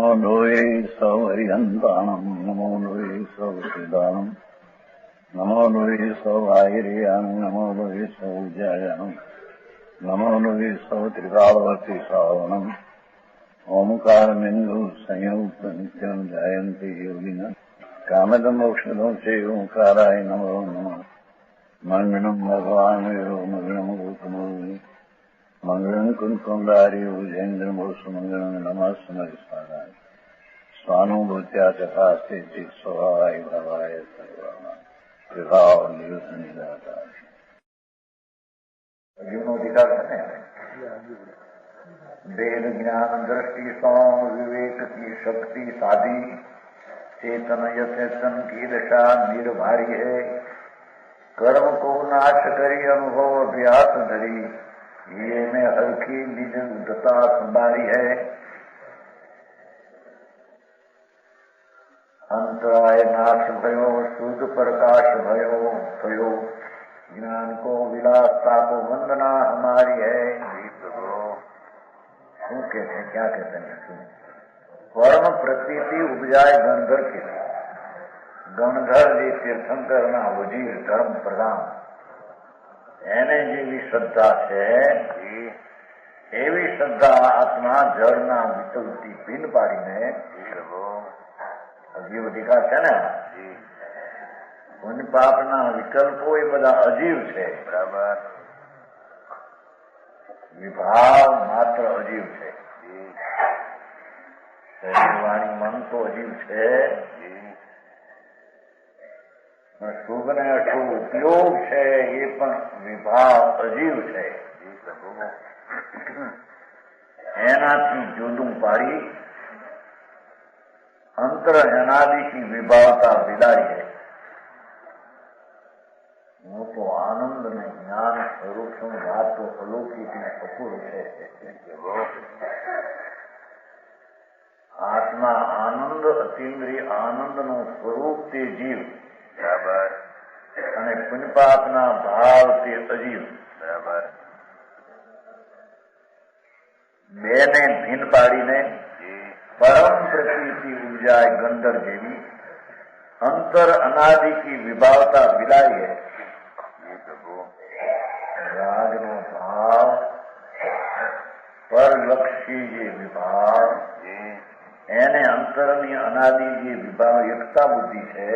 नमो लोये सौहरिहन्ताणम् नमो लोये सौसिदानम् नमो लोये सौभागिर्याम् नमो लोये सौजायाम् नमो लोये सौत्रिकालवर्ति सावनम् ओंकारमिन्दु संयुक्त नित्यम् जायन्ति योगिनः कामदमोक्षदं चैव ओंकाराय नमो नमः मङ्गलम् भगवान् वेदो मङ्गलम् गौतमो मंगलम कुंकुंडारी उजेन्द्रमोसुमंगलम नमः समरिस्वादाय स्वानुभूत्या तथा स्थिति स्वभावाय भवाय सर्वाना विभाव निदाता जीवनोधिकार वेद ज्ञान दृष्टि सौ विवेक की शक्ति साधी चेतन यथेतन की दशा निर्भारी है कर्म को नाश करी अनुभव अभ्यास धरी ये में हल्की निज उद्धता संभारी है अंतराय नाश भयो शुद्ध प्रकाश भयो ज्ञान को विलासता को वंदना हमारी है। શું कहते हैं क्या कहते हैं परम प्रतीति उपजाए गणधर के गणधर जी तीर्थंकर ना वजीर धर्म प्रधान એને જેવી શ્રદ્ધા છે એવી શ્રદ્ધા આત્મા જળના વિકલ્પથી ભીન પાડીને અજીવ અધિકાર છે ને પુણ્ય પાપના વિકલ્પો એ બધા અજીવ છે બરાબર વિભાવ માત્ર અજીવ છે શરીર વાણી મન તો અજીવ છે શુભ ને અશુભ ઉપયોગ છે એ પણ વિભાવ અજીવ છે એનાથી જુદું પાડી અંતર અનાદિથી વિભાવતા વિદારી है। હું તો આનંદ ને જ્ઞાન સ્વરૂપ છું વાત તો અલૌકિક ને અપૂર્વ છે આત્મા આનંદ અતિન્દ્રિય આનંદ નું સ્વરૂપ તે જીવ બરાબર અને પુણ્યપાપના ભાવ તે અજીવ બરાબર બેને ભીન પાડીને પરમ પ્રકૃતિ ઉર્જા ગંધર જેવી અંતર અનાદિ की વિભાવતા વિલાઈ है। રાગનો ભાવ પરલક્ષી જે વિભાવ એને અંતરની અનાદિ જે વિભાવ એકતા બુદ્ધિ છે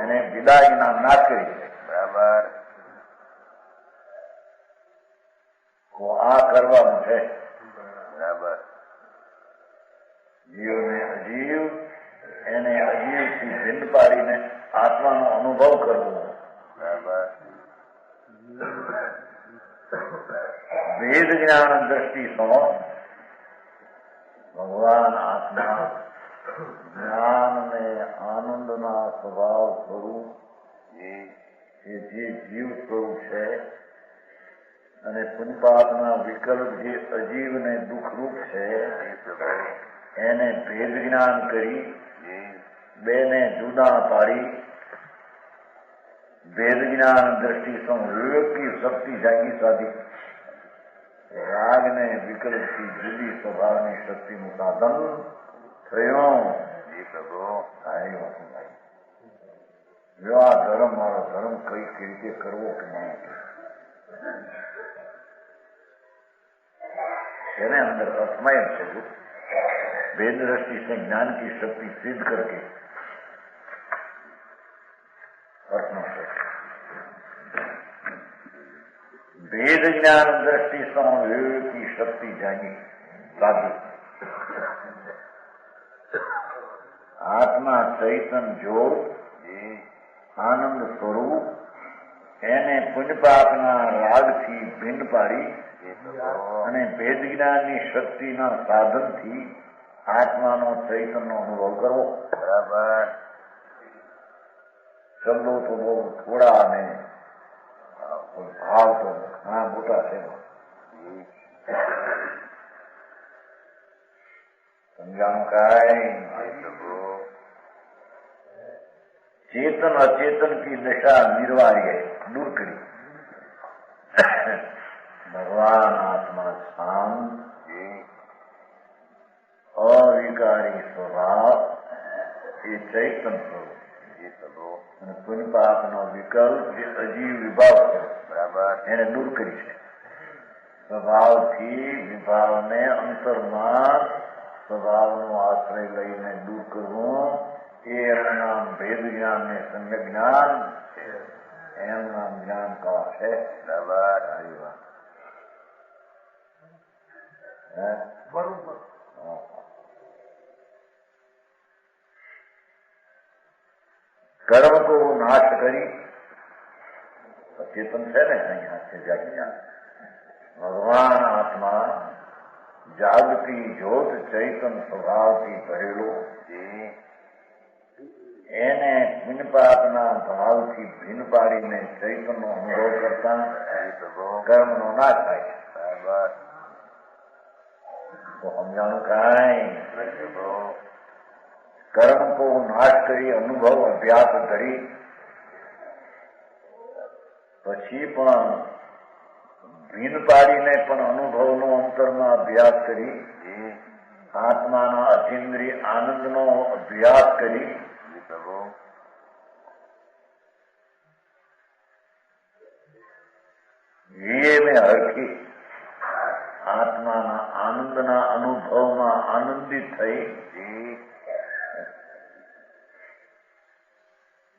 એને વિદાયના ના કરી છે બરાબર તો આ કરવાનું છે બરાબર જીવને અજીવ એને અજીવથી ભિન્ન પાડીને આત્માનો અનુભવ કરવો બરાબર વેદ જ્ઞાન દ્રષ્ટિ સો ભગવાન આત્મા જ્ઞાન ને આનંદના સ્વભાવ સ્વરૂપ એ જે જીવ સ્વરૂપ છે અને પુણ્યપાપના વિકલ્પ જે અજીવ ને દુઃખરૂપ છે એને ભેદ જ્ઞાન કરી બેને જુદા પાડી વેદ જ્ઞાન દ્રષ્ટિ સો વિવેક की शक्ति जागी साधी राग ने विकल्प की जुदी स्वभाव की शक्ति નું સાધન થયો જો આ ધર્મ મારો ધર્મ કઈ રીતે કરવો કે નહીં એને અંદર અસ્મય છે वेद दृष्टि से ज्ञान की शक्ति सिद्ध करके वेद ज्ञान दृष्टि से विवेक की शक्ति जागी साधी आत्मा चैतन जोड़ आनंद स्वरूप એને પુણ્યપાપના રાગથી ભિન્ન પાડી અને ભેદ જ્ઞાનની શક્તિના સાધનથી આત્માનો ચૈતનનો અનુભવ કરવો બરાબર શબ્દો તો બહુ થોડા અને ભાવ તો ઘણા મોટા છે સમજાણું કાંઈ चेतन अचेतन की दशा निर्वाही है दूर करी भगवान आत्मा शांत अविकारी ચૈતન સ્વરૂપ અને પુણ્ય પાપનો વિકલ્પ જે અજીવ વિભાવ છે બરાબર એને દૂર કરી છે. સ્વભાવથી વિભાવને અંતરમાં સ્વભાવનો આશ્રય લઈને દૂર કરવું એ એનું નામ ભેદ જ્ઞાન ને સમ્યક જ્ઞાન છે. એનું નામ જ્ઞાન કળા છે. બરાબર સારી વાત. કર્મ કો નાશ કરી ચેતન છે ને અહીંયા છે જ્ઞાન ભગવાન આત્મા જાગતી જ્યોત ચૈતન સ્વભાવથી ભરેલો એને ભિન્ન પાપના ભાવથી ભિન્ન પાડીને ચૈતનનો અનુભવ કરતા કર્મનો નાશ થાય છે. બરાબર તો સમજાણું કાંઈ કર્મ કો નાશ કરી અનુભવ અભ્યાસ કરી પછી પણ ભીન પાડીને પણ અનુભવનો અંતરમાં અભ્યાસ કરી આત્માના અતિન્દ્રિય આનંદનો અભ્યાસ કરી મેં હરખી આત્માના આનંદના અનુભવમાં આનંદિત થઈ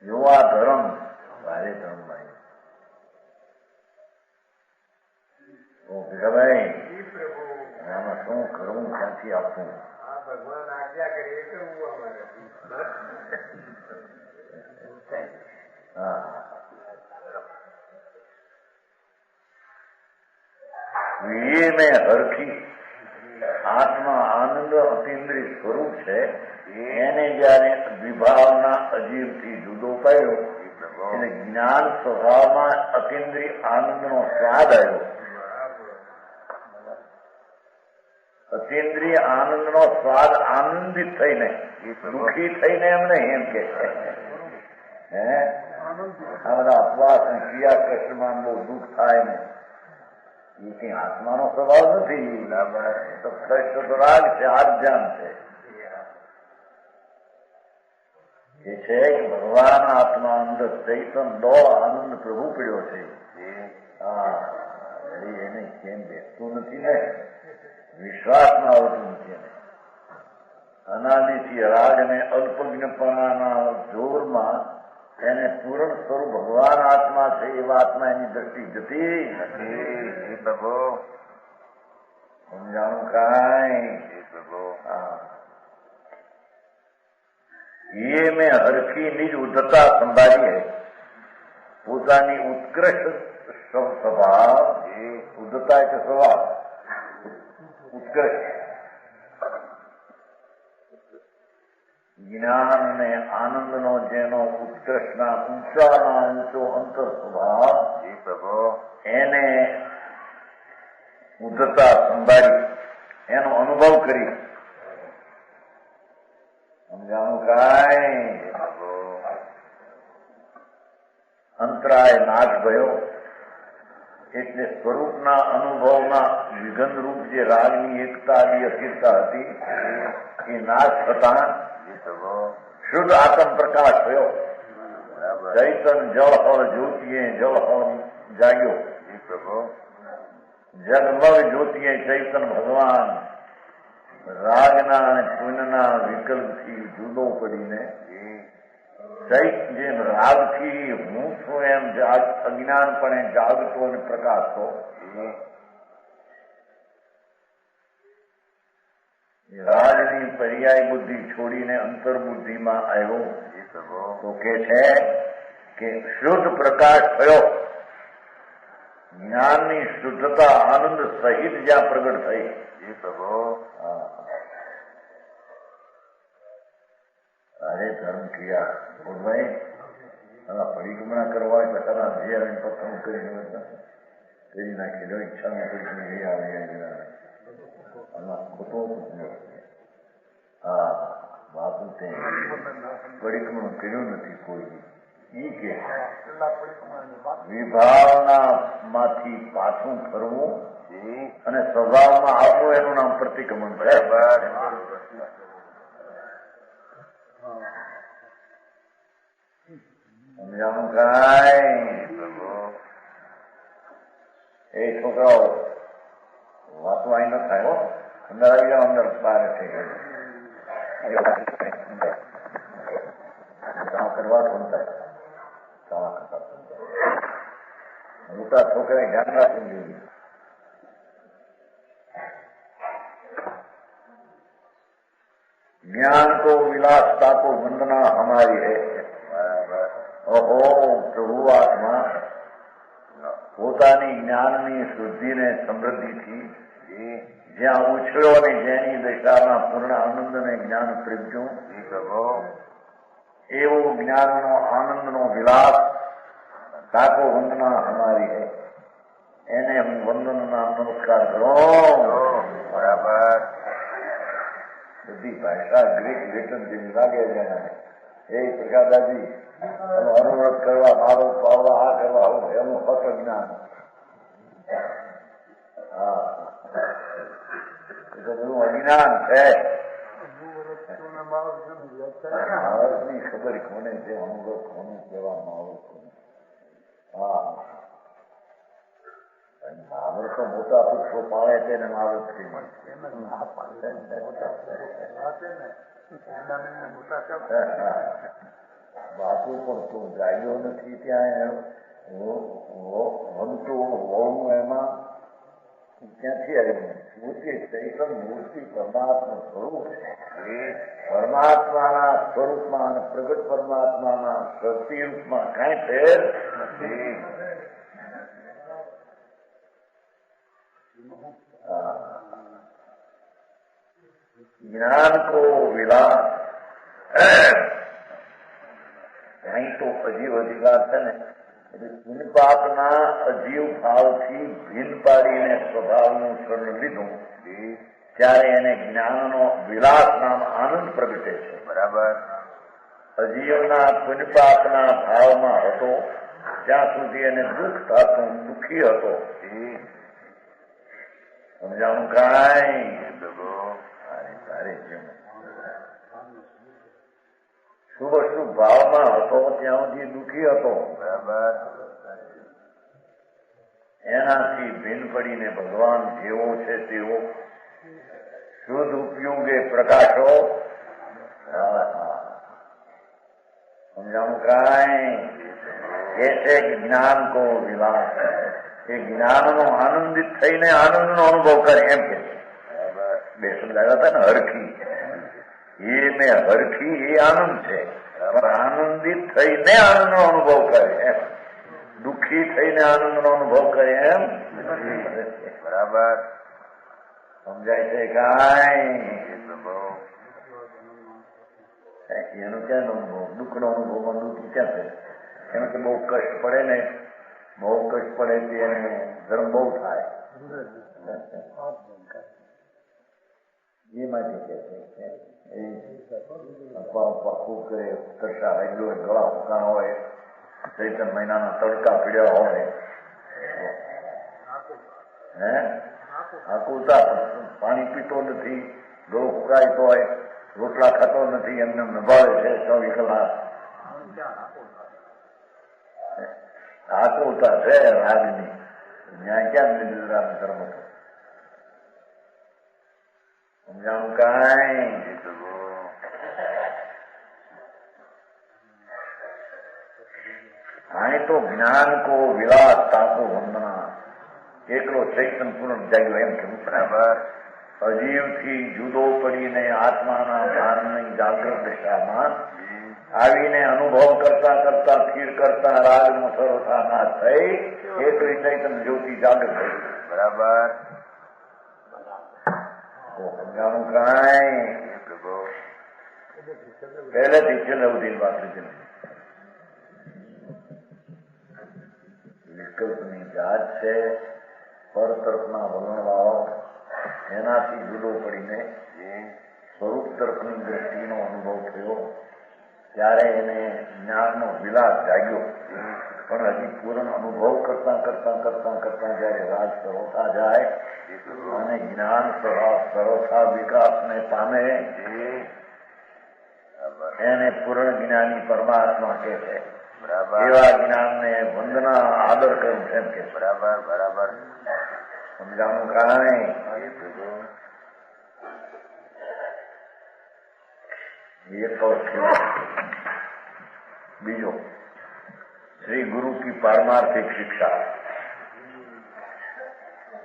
યુવા ધર્મ ભારે ધર્મભાઈ ભાઈ આમાં શું કરવું ક્યાંથી આપવું ભગવાન આજ્ઞા કરીએ કરવું અમારે એ મેં હરખી આત્મા આનંદ અતિન્દ્રિય સ્વરૂપ છે એને જયારે વિભાવના અજીવથી જુદો પાડ્યો એટલે જ્ઞાન સ્વભાવમાં અતિન્દ્રિય આનંદનો સ્વાદ આવ્યો. અતિન્દ્રિય આનંદનો સ્વાદ આનંદિત થઈને દુઃખી થઈને એમ નહીં એમ કે હે આ બધા અપવાસ ક્રિયા કષ્ટમાં બહુ દુઃખ થાય ને એ કઈ આત્માનો સ્વભાવ નથી. તો કષ્ટ તો રાગ છે આધ્યાન છે એ છે કે ભગવાન આત્મા અંદર ચૈતન દો આનંદ પ્રભુ પડ્યો છે. હા એને કેમ બેસતું નથી ને વિશ્વાસમાં આવતું નથી. એને અનાદિથી રાગ અને અલ્પજ્ઞપણાના જોરમાં એને પૂર્ણ સ્વરૂપ ભગવાન આત્મા છે એવા આત્મા એની દ્રષ્ટિ જતી નથી. પ્રભુ સમજાણું કાંઈ પ્રભુ ये મેં હરખી નિજ ઉદ્ધતા સંભાળી है પોતાની ઉત્કૃષ્ટ સ્વભાવ ઉદ્ધતા એટલે સ્વભાવ ઉત્કૃષ્ટ જ્ઞાન ને આનંદનો જેનો ઉત્કૃષ્ટના ઊંચાના ઊંચો અંતર સ્વભાવ પ્રભુ એને ઉદ્ધતા સંભાળી એનો અનુભવ કરી સમજાણું કાંઈ અંતરાય નાશ ભયો એટલે સ્વરૂપના અનુભવમાં વિઘન રૂપ જે રાગની એકતા આદિ અસ્થિરતા હતી એ નાશ થતા શુદ્ધ આત્મ પ્રકાશ થયો. ચૈતન જળહળ જ્યોતિએ જળહળ જાગ્યો. જગમગ જ્યોતિએ ચૈતન ભગવાન રાગના અને પુણ્યના વિકલ્પથી જુદો પડીને જેમ રાગથી હું છું એમ અજ્ઞાનપણે જાગતો અને પ્રકાશતો રાજની પર્યાય બુદ્ધિ છોડીને અંતર્બુદ્ધિમાં આવ્યો તો કે છે કે શુદ્ધ પ્રકાશ થયો. જ્ઞાનની શુદ્ધતા આનંદ સહિત જ્યાં પ્રગટ થઈ અરે ધર્મ ક્રિયા ભાઈ પરિક્રમણા કરવા એટલે ખરા જે પથ્થર કરી નાખી ઈચ્છા કરી આવે ખોટો હા બાપુ તે પરિક્રમણ કર્યું નથી કોઈ ઈ કે વિભાવના માંથી પાછું ફરવું અને સ્વભાવમાં આવવું એનું નામ પ્રતિક્રમણ. સમજાણું કાંઈ? એ છોકરાઓ વાતો અહીં ન થાય હો. અંદર આવી જાઓ, અંદર બહાર થઈ ગયું કરવા સમજાય. મોટા છોકરાએ ધ્યાન રાખવું જોઈએ. ज्ञान को विलासता को वंदना हमारी है. ओहो प्रभु आत्मा પોતાની જ્ઞાનની શુદ્ધિને સમૃદ્ધિથી જ્યાં ઉછળ્યો ને જેની દશામાં પૂર્ણ આનંદને જ્ઞાન પ્રજ્યું એવો જ્ઞાનનો આનંદનો વિલાસ તાકો વંદના અમારી હે. એને હું વંદનના નમસ્કાર કરો. બરાબર. બધી ભાષા ગ્રીક લેટન જેવી લાગે છે. એ પ્રકાદાજી અનુરોધ કરવા, મારો પાવવા, આ કરવા, એનું ફક્ત જ્ઞાન. હા, એ તો બધું અજ્ઞાન છે. માણસની ખબર કોને છે, અનુભવ કોને કેવા માણસ. હા, માવર તો મોટા પુરુષો પાળે તેને માવર થઈ બાપુ પણ તું ગાયો નથી ત્યાં વનતું હોવું એમાં ક્યાંથી આવ્યું? મૂર્તિ ચૈતન મૂર્તિ પરમાત્મા સ્વરૂપ છે. પરમાત્માના સ્વરૂપમાં અને પ્રગટ પરમાત્માના પ્રતિરૂપમાં કઈ ફેર નથી. જ્ઞાન કો વિલાસ અહીં તો અજીવ અધિકાર છે ને, એટલે પુણ્યપાપના અજીવ ભાવથી ભીન પાડીને સ્વભાવનું શરણ લીધું ત્યારે એને જ્ઞાનનો વિલાસ નામ આનંદ પ્રગટે છે. બરાબર. અજીવના પુણ્યપાપના ભાવમાં હતો ત્યાં સુધી એને દુઃખ થતું, દુઃખી હતો. સમજાણું કાંઈ? શુભ શુભ ભાવમાં હતો ત્યાં સુધી દુઃખી હતો. બરાબર. એનાથી ભીન પડીને ભગવાન જેવો છે તેવો શુદ્ધ ઉપયોગે પ્રકાશો. સમજાણું કાંઈ? એ છે જ્ઞાન કો વિલાસ. એ જ્ઞાનનો આનંદિત થઈને આનંદનો અનુભવ કરે એમ કે બે શબ્દ આવ્યા હતા ને, હરખી. એને હરખી એ આનંદ છે, પણ આનંદિત થઈને આનંદનો અનુભવ કરે એમ. દુઃખી થઈને આનંદનો અનુભવ કરે એમ. બરાબર. સમજાય છે કાંઈ? એનો ક્યાં અનુભવ? દુઃખનો અનુભવમાં દુઃખી ક્યાં છે? એમ કે બહુ કષ્ટ પડે ને, બહુ કષ્ટ પડે તે એને ધર્મ બહુ થાય એ માટે કે છે. એ ખૂબ કરે, તરતા રેગલો ગળા ફૂકાણા હોય, ચૈતન મહિનાના તડકા પીડ્યા હોય, હે આકુલતા, પાણી પીતો નથી, ગળું ફૂકાયતો હોય, રોટલા ખાતો નથી, એમને નભાવે છે 24 કલાક. આકુલતા છે રાગની. ન્યાય ક્યાં નિર્ધાર ધર્મ હતો? સમજાણું કાંઈ? અહીં તો જ્ઞાન કો વિલાસ તાકો વંદના. એકલો ચૈતન પૂર્ણ જાગ્યો એમ કે બરાબર. અજીવથી જુદો પડીને આત્માના ભાનની જાગૃત દિશામાં આવીને અનુભવ કરતા કરતા સ્થિર કરતા રાગનો સરોથા ના થઈ એટલી ચૈતન જ્યોતિ જાગૃત થઈ. બરાબર. સમજાણું કાંઈ? પહેલેથી છેલ્લે સુધી વાત લીધી. વિકલ્પની જાત છે, પર તરફના વલણવાળો, એનાથી જુદો પડીને સ્વરૂપ તરફની દ્રષ્ટિનો અનુભવ થયો ત્યારે એને જ્ઞાનનો વિલાસ જાગ્યો. પણ હજી પૂર્ણ અનુભવ કરતા કરતા કરતા કરતા જયારે રાજ સરોથા જાય અને જ્ઞાન સરોથા વિકાસને પામે એને પૂર્ણ જ્ઞાની પરમાત્મા કે છે. એવા જ્ઞાનને વંદના આદર કરું એમ કે બરાબર બરાબર સમજાણું કાંઈ એક और बीजो श्री गुरु की पारमार्थिक शिक्षा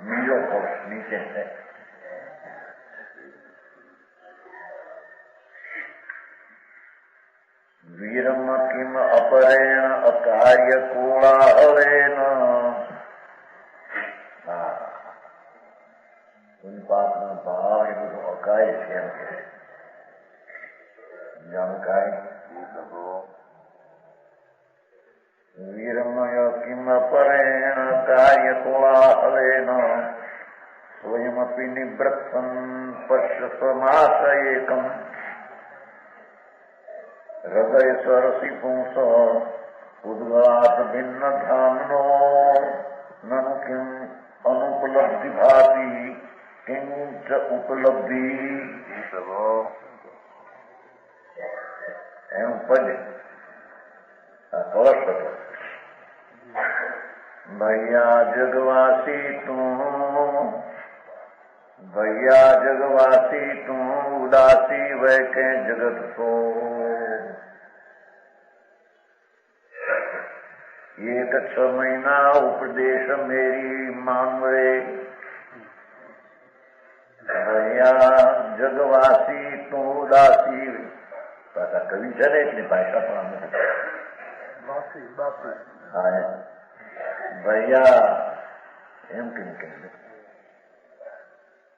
बीजो कोर्स नीचे है वीरम किम अपरेण अकार्य कोलाहलेन उनपातનો ભાવ એ બધું અકાય છે એમ કે જાણકારી વીરમય કિમ પરેણ કાર્ય કોલાહલેન સ્વયમપી નિવૃત્તં પશ્યસમાસ એકમ હૃદય સરસી પુંસ ઉદ્ગલાત ભિન્ન ધામનો નનુ કિમ અનુપલબ્ધિ ભાતિ કિંચ ઉપલબ્ધિ એનું પદ કળશ હતો ભૈયા જગવાસી તું ઉદાસી વૈ કે જગત સો એક 6 મહિના ઉપદેશ મેરી માનવે ભૈયા જગવાસી તું ઉદાસી પાછા કવિ છે ને એટલી ભાષા પણ અમે ભૈયા એમ કેમ કે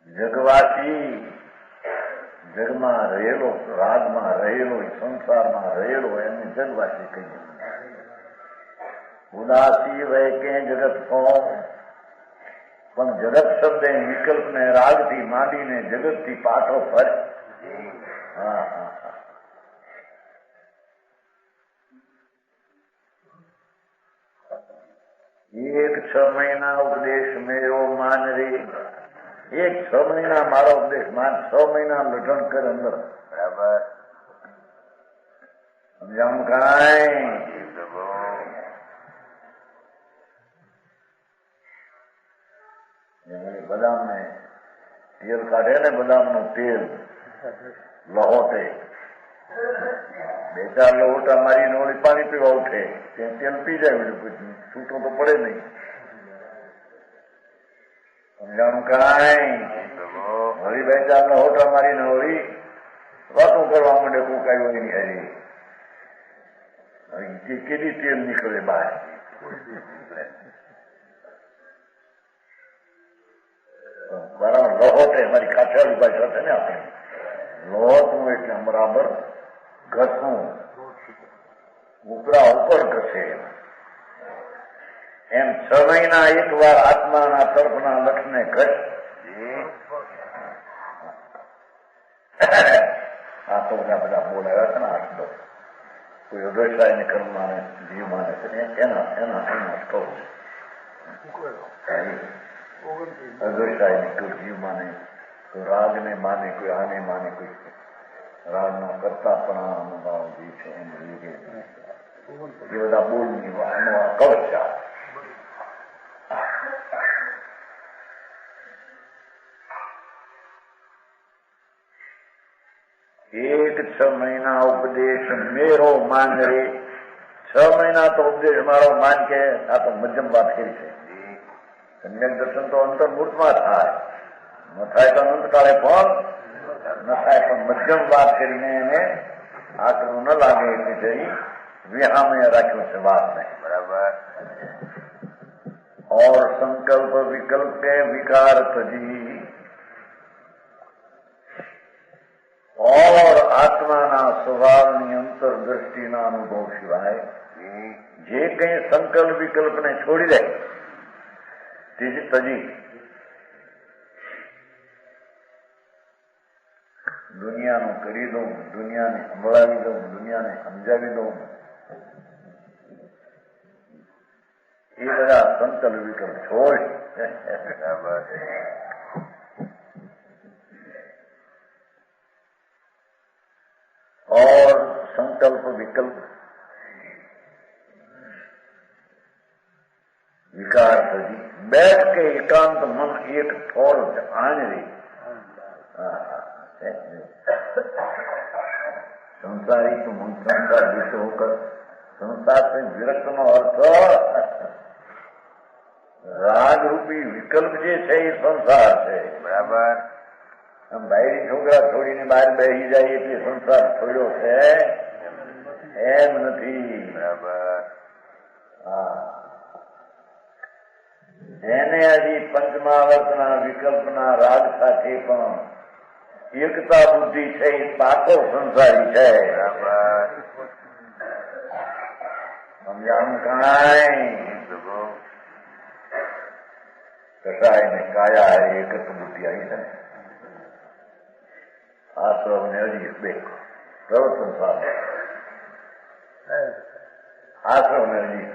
જગવાસી જગમાં રહેલો રાગમાં રહેલો સંસારમાં રહેલો એમને જગવાસી કહીએ ઉદાસી વય કે જગત કો પણ જગત શબ્દ વિકલ્પને રાગથી માંડીને જગતથી પાછો ફરે હા હા એક 6 મહિના ઉપદેશ મેરો માન રે એક 6 મહિના મારો ઉપદેશ માન 6 મહિના લઢણ કર અંદર બરાબર સમજાણું કાંઈ બદામ ને તેલ કાઢે ને બદામ નું તેલ લહોટે 2-4 લોટા મારીને ઓળી પાણી પીવા ઉઠે ત્યાં તેલ પી જાય છૂટો તો પડે નહીં સમજાણું કાંઈ વળી 2-4 લોટા મારીને ઓળી વાતો કરવા માંડે કોકાઈ હોય ની હરી કેટલી તેલ નીકળે બહાર બરાબર લોહોટે મારી કાઠિયાવાડી ભાષા છે ને આપણે લોહોટનું એટલે બરાબર ઘસવું ઉપરા ઉપર ઘસે એમ 6 મહિના એક વાર આત્માના તરફના લક્ષને ઘસ આ તો બધા બોલાવ્યા છે ને 8-10 કોઈ અદોષાયને કર્મમાને જીવ માને છે એના સ્ટોર અદોષાયને કોઈ જીવ માને કોઈ રાગને માને કોઈ આને માને કોઈ રાગના કરતાપણા અનુભાવ જે છે એને લીધે એ બધા બોલની એનો આ કવચ એક 6 મહિના ઉપદેશ મેરો માન રે 6 મહિના તો ઉપદેશ મારો માન કે આ તો મધ્યમ વાત કરી છે સમ્યક દર્શન તો અંતર્મૂર્તમાં થાય ન થાય તો અનંતકાળે પણ ન થાય પણ મધ્યમ વાત કરીને એને આકરું ન લાગે એટલે જઈ વિહામય રાખ્યું છે વાતને બરાબર और संकल्प विकल्प के विकार तजी और આત્માના સ્વભાવની અંતરદ્રષ્ટિના અનુભવ સિવાય જે કઈ સંકલ્પ વિકલ્પને છોડી દે તજી દુનિયાનું કરી દઉં, દુનિયાને સંભળાવી દઉં, દુનિયાને સમજાવી દઉં, એ બધા સંકલ્પ વિકલ્પ છોડ और संकल्प विकल्प एकांत मन एक ठोर आंजरी संसारी तो मन संसार विषय होकर संसार से विरक्त नो अर्थ राग रूपी विकल्प जे છે એ સંસાર છે. બરાબર. આમ બાયરી છોકરા છોડીને બહાર બેસી જાય એટલે સંસાર છોડ્યો છે એમ નથી. બરાબર. હા, જેને હજી પંચમહાવર્તના વિકલ્પના રાગ સાથે પણ એકતા બુદ્ધિ છે એ પાકો સંસારી છે. બરાબર. સમજાણું કાંઈ કસાય ને કાયા એકત બુદ્ધિ આવી છે. આશ્રમ ને હજી બે સર્વ સંસાર આશ્રમ ને હજી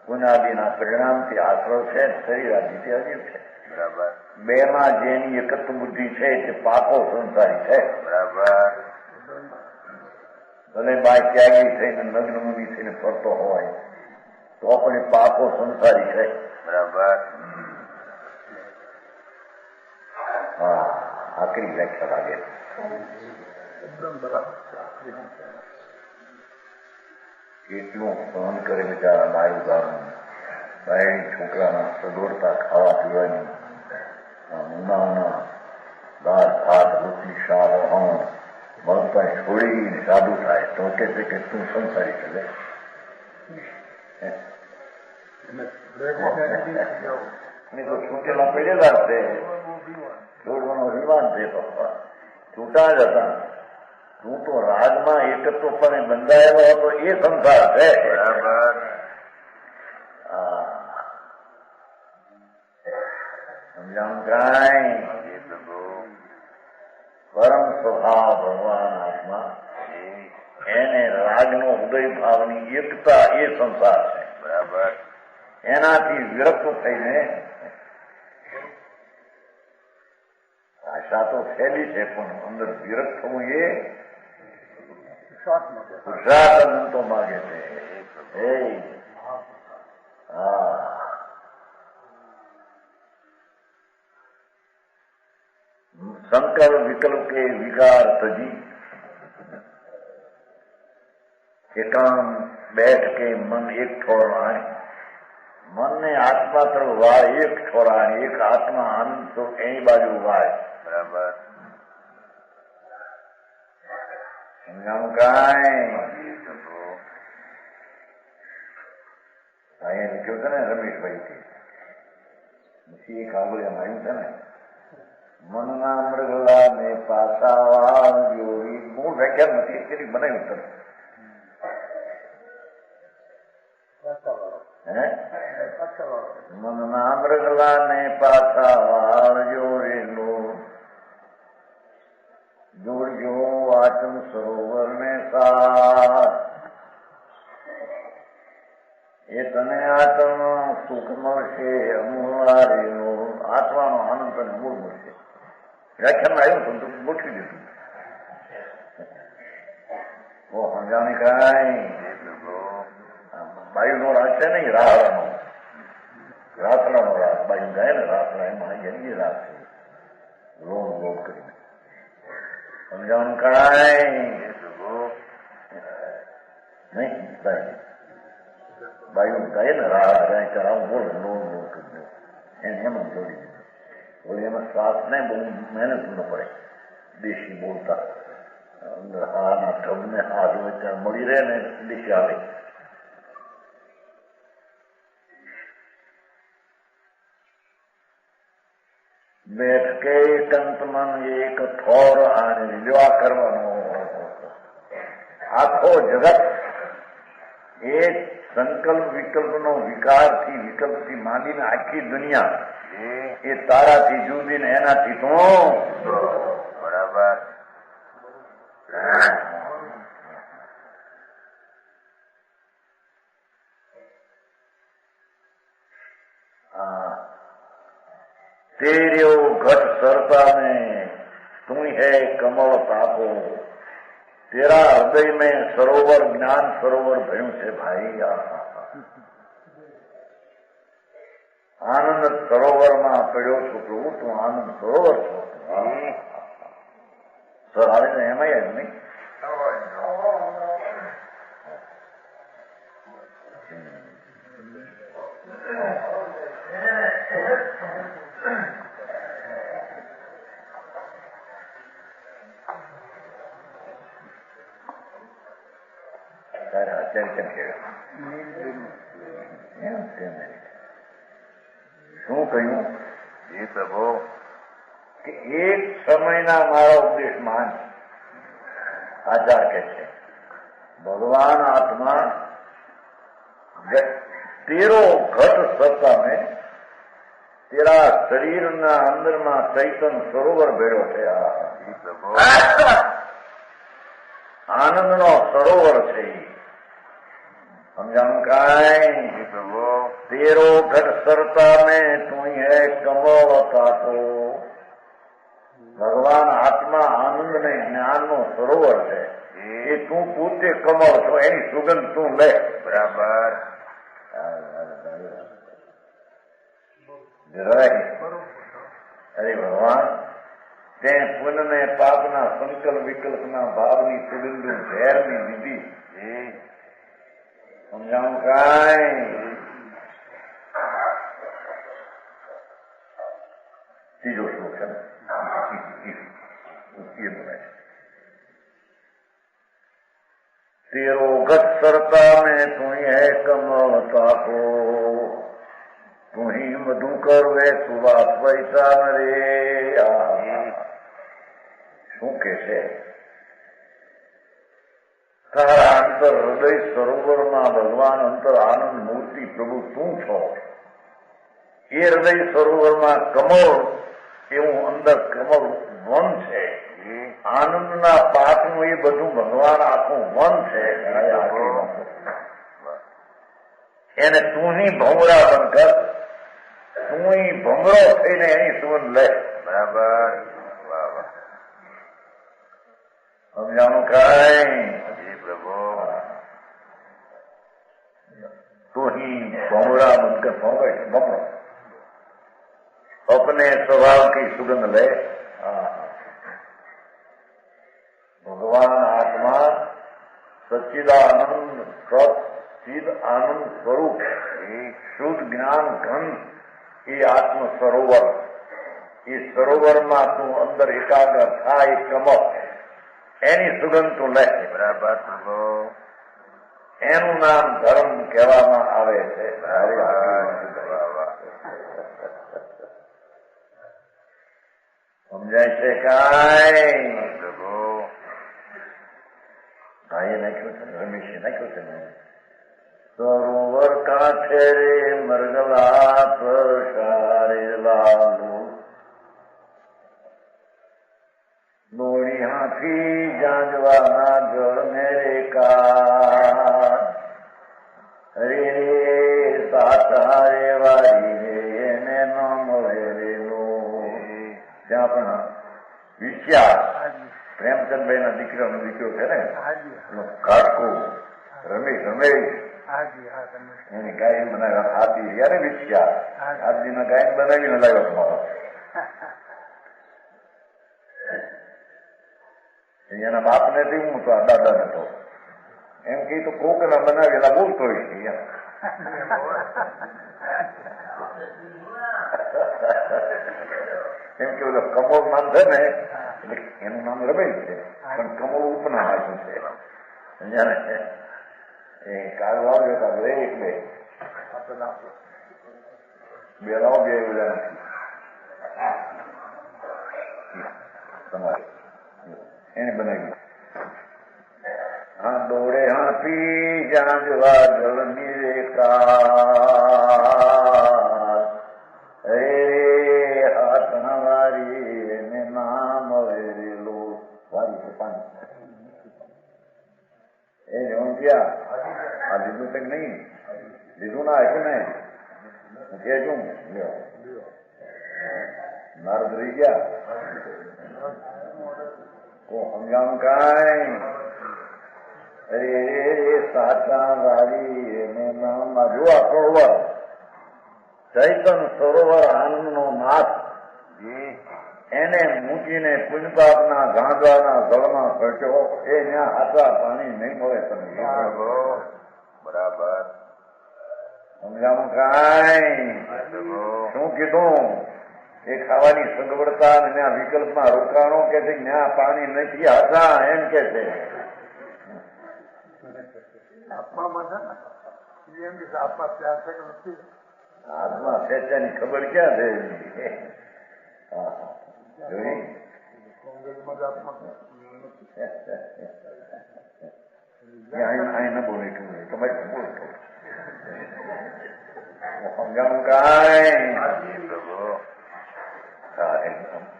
પુનાદિના પરિણામથી આશ્રવ છે, શરીરાદિથી અજીવ છે. બરાબર. બે માં જેની એકત બુદ્ધિ છે તે પાકો સંસારી છે. બરાબર. ભલે બાય ત્યાગી થઈને નગ્ન મુનિ થઈને ફરતો હોય તો પણ એ પાકો સંસારી છે. બરાબર. હા, આખરી વ્યાખ્યા લાગે. કેટલું સહન કરે બિચારા મારું ગામનું બાયણી છોકરાના સગવડતા ખાવા પીવાની ઉનાળાના દાળ ભાત રોટલી શાક મળતા છોડીને સાદું થાય તો કે છે કે તું સંસારી છે. તો છૂટેલા પડેલા છે, છોડવાનો વિવાદ છે. છૂટા જ હતા. તું તો રાગમાં એકત્વપણે બંધાયેલો હતો એ સંસાર છે. બરાબર. સમજાણું કાંઈ? પરમ સ્વભાવ ભગવાન આત્મા એને રાગનો ઉદય ભાવની એકતા એ સંસાર છે. બરાબર. એનાથી વિરક્ત થઈને આશા તો ફેલી છે પણ અંદર વિરક્ત થવું એ પુરુષાર્થ તો માગે છે. સંકલ્પ વિકલ્પ કે વિકાર તજી એકાંત બેઠ કે મન એક ઠોર આણી મનને આત્મા તરફ વાય એક ઠોર આણી એક આત્મા આનંદ તો એની બાજુ વાય. બરાબર. સમજાણું કાંઈ? અહીંયા લખ્યું છે ને રમેશભાઈ થી પછી એક આગળ એમ આવ્યું છે ને મનના મૃગલા ને પાછા જોઈ મૂળ વ્યાખ્યા નથી તેની બનાવ્યું તરફ મનના મૃગલા ને પાછા વાળજો રેલો જોડજો વાચન સરોવર ને સાથ એ તને આત્મ સુખ મળશે અમૂલારેલો આત્માનો આનંદ તને મૂળ મળશે. વ્યાખ્યાનમાં આવ્યું તો ગોઠવી દીધું. ઓ સમજાણી કાંઈ? બાયુનો રાગ છે ને રાહડાનો રાસડાનો રાગ બાયુ ગાય ને રાસડા એમાં એ રાગ છે. લોન લોન કરીને સમજાણું કાંઈ? નહીં બાયુ ગાય ને રાહડા ગાય ત્યારે આવું બોલે લોન લોન કરીને એને એમ જ જોડી દીધું. બોલી એમાં શ્વાસને બહુ મહેનત ન પડે. દેશી બોલતા અંદર હાના ઢબને હાથ હોય ત્યાં મળી રહે ને દેશી આવે. બેઠ કે કંત મન એક ઠોર આને વિવાહ કરવાનો આખો જગત એ સંકલ્પ વિકલ્પનો વિકારથી વિકલ્પથી માંડીને આખી દુનિયા એ તારાથી જુદી ને એનાથી તો બરાબર. तेरे घट सरता में तुम है कमल ताको तेरा हृदय में सरोवर ज्ञान सरोवर भयू से भाई આનંદ સરોવરમાં પડ્યો છું પ્રભુ, તું આનંદ સરોવર છો. સર આવે ને એમાં એમ નહીં. શું કહ્યું એ પ્રભુ કે એક સમયના મારા ઉપદેશમાં આચાર કે છે ભગવાન આત્મા તેરો ઘટ સત્તા में तेरा શરીરના અંદરમાં ચૈતન સરોવર ભેળો છે. આનંદનો સરોવર છે. સમજાણું કાંઈ પ્રભુ તેરો ઘટ સરતા में તું હે કમળ તાતો. ભગવાન આત્મા આનંદ ને જ્ઞાનનો સરોવર છે. એ તું પોતે કમળ છો, એની સુગંધ તું લે. બરાબર. અરે ભગવાન તે પુણ્ય ને પાપના સંકલ્પ વિકલ્પના ભાવની સુગંધ ઝેરની લીધી. સમજાણું કાંઈ. ત્રીજો શ્લોક છે ને तेरो गत सरता में तू है कमल ताको तू ही मधुकर वे सुवास वैसा रे. શું કે છે તારા અંતર હૃદય સરોવરમાં ભગવાન અંતર આનંદ મૂર્તિ પ્રભુ તું છો. એ હૃદય સરોવરમાં કમળ એવું અંદર કમળ વન છે. આનંદના પાકનું એ બધું ભગવાન આખું વન છે. એને તું ભમરા બનકર તું ભમરો થઈને એની સુગંધ લે. બરાબર. સમજાણું કાંઈ પ્રભુ તું ભમરા બનકર ભમરો अपने स्वभाव की सुगंध ले. भगवान आत्मा सच्चिदानंद सचिद आनंद स्वरूप शुद्ध ज्ञान घन ये आत्म सरोवर. ये सरोवर में तू अंदर एकाग्र था एक कमल एनी सुगंध તું લે. બરાબર પ્રભુ. એનું નામ ધર્મ કહેવામાં આવે છે. સમજાય છે કાંઈ પ્રભુ. ભાઈએ નાખ્યું છે રમેશે નાખ્યું છે ને સરોવર કાંઠે રે મરગલા પ્રસારે લાલુ દોડી હાથી જાંજવાના જળ મેરે કા રે સાતારે વારી રે એને ન મળે રેલો. ત્યાં પણ વિશ્યા પ્રેમચંદભાઈ ના દીકરાનો દીકરો છે ને કાટકો રમેશ એની ગાયન બનાવ્યા. હાથી યારે વિશ્યા હાથી ના ગાયન બનાવીને લાવ્યો. એના બાપ ને હું તો આ દાદા ને તો એમ કઈ તો કોકના બનાવેલા બોલતો હોય. એમ કે ઓલો કમોળ નામ છે ને એટલે એનું નામ રમેશ છે પણ કમોળ ઉપનામ આપ્યું છે. સમજ્યા ને એ કાળ લાવજો કાળ એક બે લાવો બે બધા તમારે એને બનાવી. હા દોડે હાથી જાંજવા જળ નિરેકા રે હાથ વારી એને નામ વેરેલો વારી છે પાણી એ જોયા. આ લીધું છે કે નહીં લીધું ના આપ્યું ને કેજું નારદ રહી ગયા તો સમજાણું કાંઈ. અરે સાચા વારી એને નામ જો આ સરોવર ચૈતન સરોવર આનંદનો નાથ એને મૂકીને પુણ્યપાપના ગાંધવાના જળમાં ફરટ્યો એ ત્યાં હાથા પાણી નહીં મળે તમે બરાબર સમજાણું કાંઈ શું કીધું એ ખાવાની સગવડતા ને ત્યાં વિકલ્પમાં રોકાણો કે છે ત્યાં પાણી નથી હાથા એમ કે છે આત્મામાં છે ને એમ કે આત્મા ત્યાં છે કે નથી આત્મા ખેંચાની ખબર ક્યાં છે ન બોલે તમારે બોલતો સમજાણું કાંઈ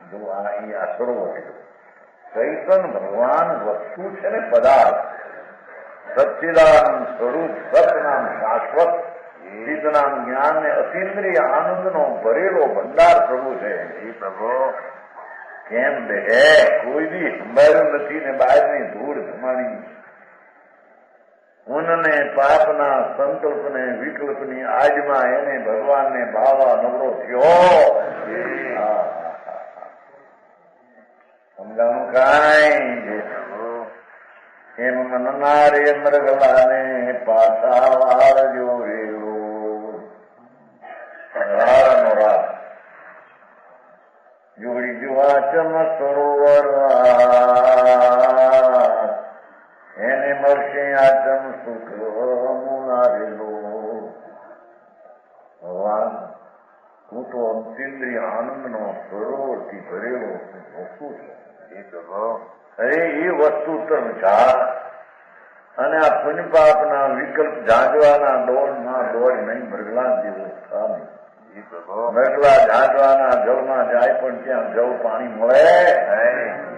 જો આ સરોવર ચૈતન ભગવાન વસ્તુ છે ને પદાર્થ સચ્ચિદાનંદ સ્વરૂપ સતનામ શાશ્વત ચિદનામ જ્ઞાન ને અતિન્દ્રિય આનંદ નો ભરેલો ભંડાર પ્રભુ છે એ પ્રભુ કેમ બે કોઈ બી સંભાળ્યું નથી ને બહારની ધૂળ જમાડી ઉનને પાપના સંકલ્પને વિકલ્પની આજમાં એને ભગવાનને ભાવવા નવરો થયો સમજાણું કાંઈ એમ મનનારે મરગલાને પાછા વાળજો રેવો રારનો રાત જોડી જુવા ચમ સરોવર એને મળશે આચમ સુખ મુનારેલો ભગવાન તું તો અંતિન્દ્રિય આનંદનો સરોવરથી ભરેલો વસ્તુ છે અરે એ વસ્તુ તમ જા અને આ પુણ્યપાપના વિકલ્પ જાગવાના દોડમાં દોડ નહીં મરગલા જેવો થાય મરગલા જાગવાના જળમાં જાય પણ ત્યાં જળ પાણી મળે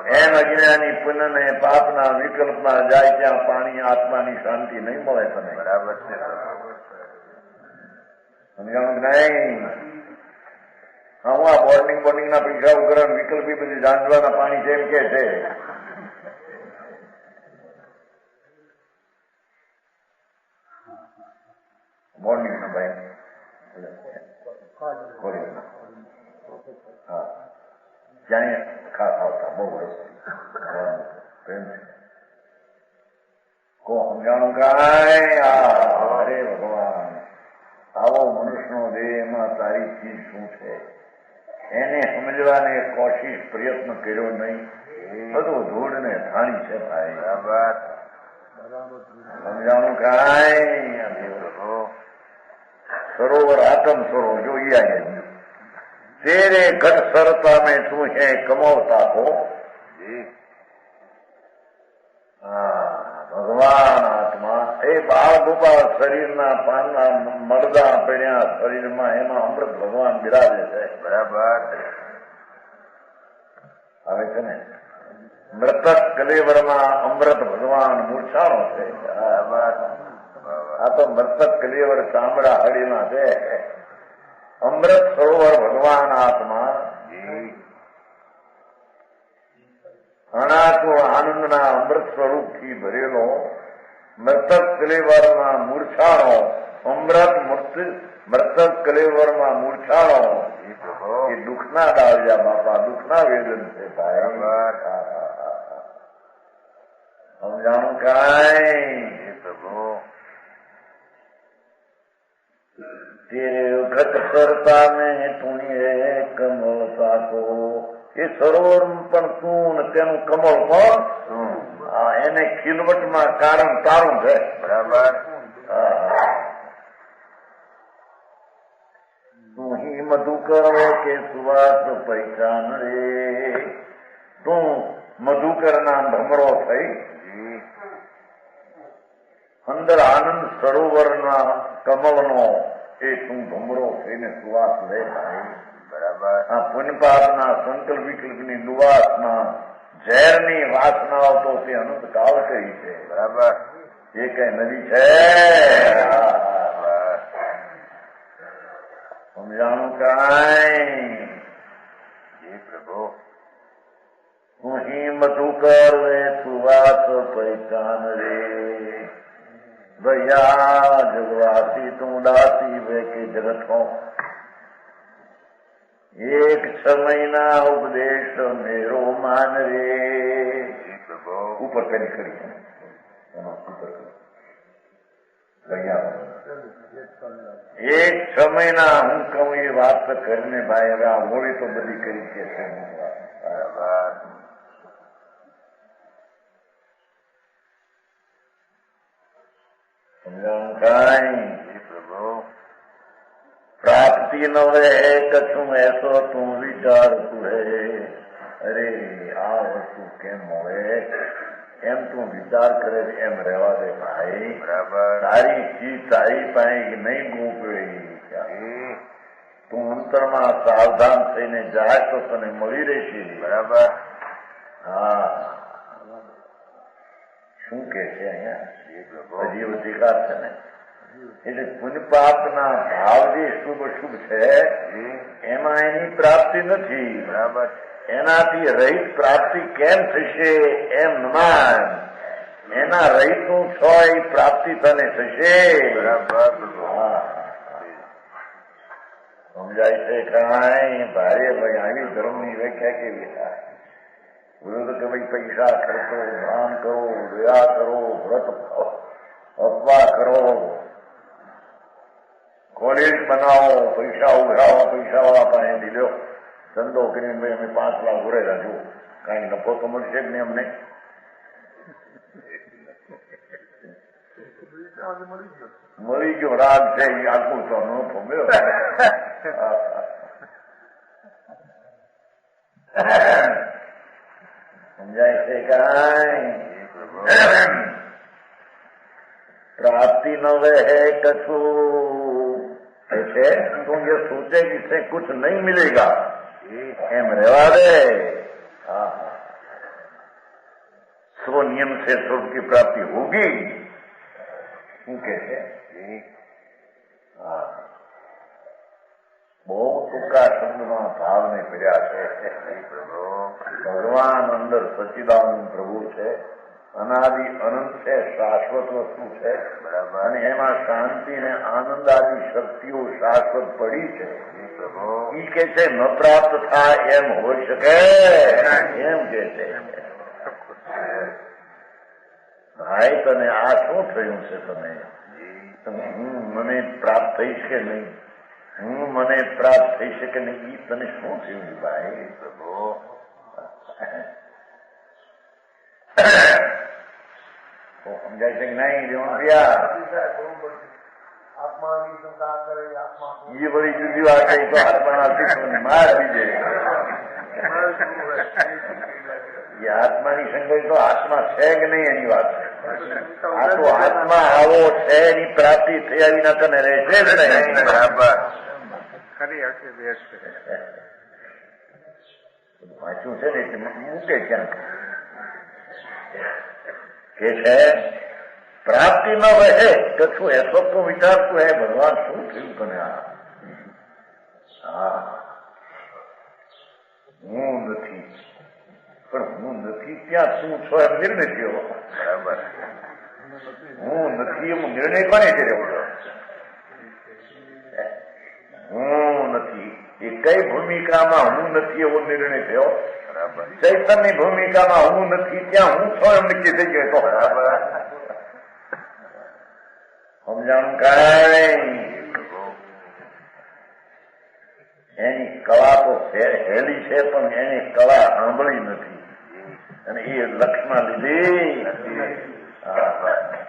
એમ અજ્ઞાની પુનઃ પાપના વિકલ્પમાં જાય ત્યાં પાણી આત્માની શાંતિ નહીં મળે તમે બરાબર છે સમજાણું નહીં હું આ બોર્ડિંગ ના પૈસા ઉઘરણ વિકલ્પી બધી જાણવાના પાણી જેમ કે છે બોર્ડિંગ ના ભાઈ હા જ્યાં ખાસ આવતા બહુ વર્ષ કો સમજાણું કાંઈ અરે ભગવાન આવો મનુષ્યનો દેહ એમાં તારી ચીજ શું છે એને સમજવાને કોશિશ પ્રયત્ન કર્યો નહીં બધું ધૂળ ને થાણી છે ભાઈ સમજાણું કાંઈ સરોવર આતમ સરોવર જોઈએ तेरे घट सरता में तू है कमौता को ભગવાન આત્મા એ બાળ ગોપાલ શરીરના પાનના મરદા પડ્યા શરીરમાં એમાં અમૃત ભગવાન બિરાજે છે બરાબર આવે છે ને મૃતક કલેવરમાં અમૃત ભગવાન મૂર્છાણો છે આ તો મૃતક કલેવર ચામડા હડીના છે અમૃત સરોવર ભગવાન આત્મા અનાતો આનંદના અમૃત સ્વરૂપ થી ભરેલો મૃતક કલેવરમાં મૂર્છાણો અમૃત મૃતક કલેવરમાં મૂર્છાણો એ દુઃખના ડાળ્યા બાપા દુઃખના વેદન છે સમજાણું કાંઈ પ્રભુ तेरे घट सरता में તું કમળતા તો એ સરોવર પણ તું તેનું કમળ પણ એને ખીલવટમાં કારણ તારું છે બરાબર તું હી મધુકર કે સુવાસ પહેચાન રે તું મધુકરના ભમરો થઈ અંદર આનંદ સરોવરના કમળનો એ તું ભમરો થઈને સુવાસ લે ભાઈ બરાબર આ પુનપાપના સંકલ્પ વિકલ્પની દુવાસમાં ઝેરની વાસનાઓ તો તે અનંત કાળ કરી છે બરાબર એ કઈ નદી છે સમજાણું કાંઈ એ પ્રભુ તું હી મધુકર રે સુવાસ પહેચાન રે ભૈયા જગવાસી તું દાસી વે કે જગત હો એક 6 મહિના ઉપદેશ મેરો માન રે. ઉપર પેલી કરી એમાં ઉપર એક 6 મહિના હું કહું એ વાત તો કરીને ભાઈ હવે આ હોળી તો બધી કરી છે. प्राप्ति न वे कछुं ऐसो तू विचार तू है. अरे आ वस्तु केम होए एम तू विचार करे एम રહેવા દે ભાઈ. તારી ચીજ તારી પાસે નહીં ગોપવેલી. તું અંતરમાં સાવધાન થઈને જાય તો તને મળી રહેશે. બરાબર. હા શું કે છે અહીંયા હજી અધિકાર છે ને. એટલે પુણ્ય પાપના ભાવ જે શુભ અશુભ છે એમાં એની પ્રાપ્તિ નથી. બરાબર. એનાથી રહિત પ્રાપ્તિ કેમ થશે એમ માન. એના રહિત નું છો એ પ્રાપ્તિ તને થશે. બરાબર. સમજાય છે કાંઈ ભારે ભાઈ આવી ધર્મની વ્યાખ્યા કેવી થાય. બોલો કે ભાઈ પૈસા ખર્ચો, દાન કરો, દયા કરો, વ્રત અપવા કરો, કોલેજ બનાવો, પૈસા ઉઘરાવો, પૈસા વાળા પાસે લ્યો ધંધો કરીને ભાઈ અમે 5 લાખ ઉરેલા જુઓ કઈ નફો તો મળશે જ ને અમને. મળી ગયો રાગ છે એ આટલું તો નફો મળ્યો. સમજાય છે કાંઈ. प्राप्ति न वे है कछु ऐसे तुम ये सोचे कि इससे कुछ नहीं मिलेगा एम रहवा दे. स्व नियम से स्वर्ग की प्राप्ति होगी. શું કે છે? બહુ ટૂંકા શબ્દમાં ભાવને પીડ્યા છે. ભગવાન અંદર સચ્ચિદાનંદ પ્રભુ છે, અનાદિ અનંત છે, શાશ્વત વસ્તુ છે. બરાબર. અને એમાં શાંતિ ને આનંદ આદિ શક્તિઓ શાશ્વત પડી છે. ઈ કે છે ન પ્રાપ્ત થાય એમ હોઈ શકે એમ કે છે. ભાઈ તને આ શું થયું છે? તમે હું મને પ્રાપ્ત થઈશ કે નહીં, હું મને પ્રાપ્ત થઈ શકે નહીં, ઈ તને શું થયું ભાઈ? સમજાય છે કે નહીં? આત્માની શંકા કરે આત્મા એ બધી જુદી વાત કઈ તો આત્માના શિક્ષણ માર દીજે. એ આત્માની શંકા તો આત્મા છે કે નહીં એની વાત છે. આ તો આત્મા આવો છે એની પ્રાપ્તિ થયા વિના તને રહેશે જ નહીં. બરાબર. ખરી હશે બેસ વાંચ્યું છે ને મૂકે ક્યાં કે છે પ્રાપ્તિ ન રહે કશું એસો તો વિચારતું હે ભગવાન શું થયું તને? હા હું નથી, પણ હું નથી ત્યાં શું છો એમ નિર્ણય થયો. બરાબર. હું નથી એમ નિર્ણય કોને કર્યો? હું નથી એ કઈ ભૂમિકામાં હું નથી એવો નિર્ણય થયો? બરાબર. ચૈતન્યની ભૂમિકામાં હું નથી ત્યાં હું છો એમ નક્કી થઈ ગયો. બરાબર. સમજાણું કાંઈ? એની કળા તો હેલી છે પણ એની કળા સાંભળી નથી અને એ લક્ષમાં લીધી.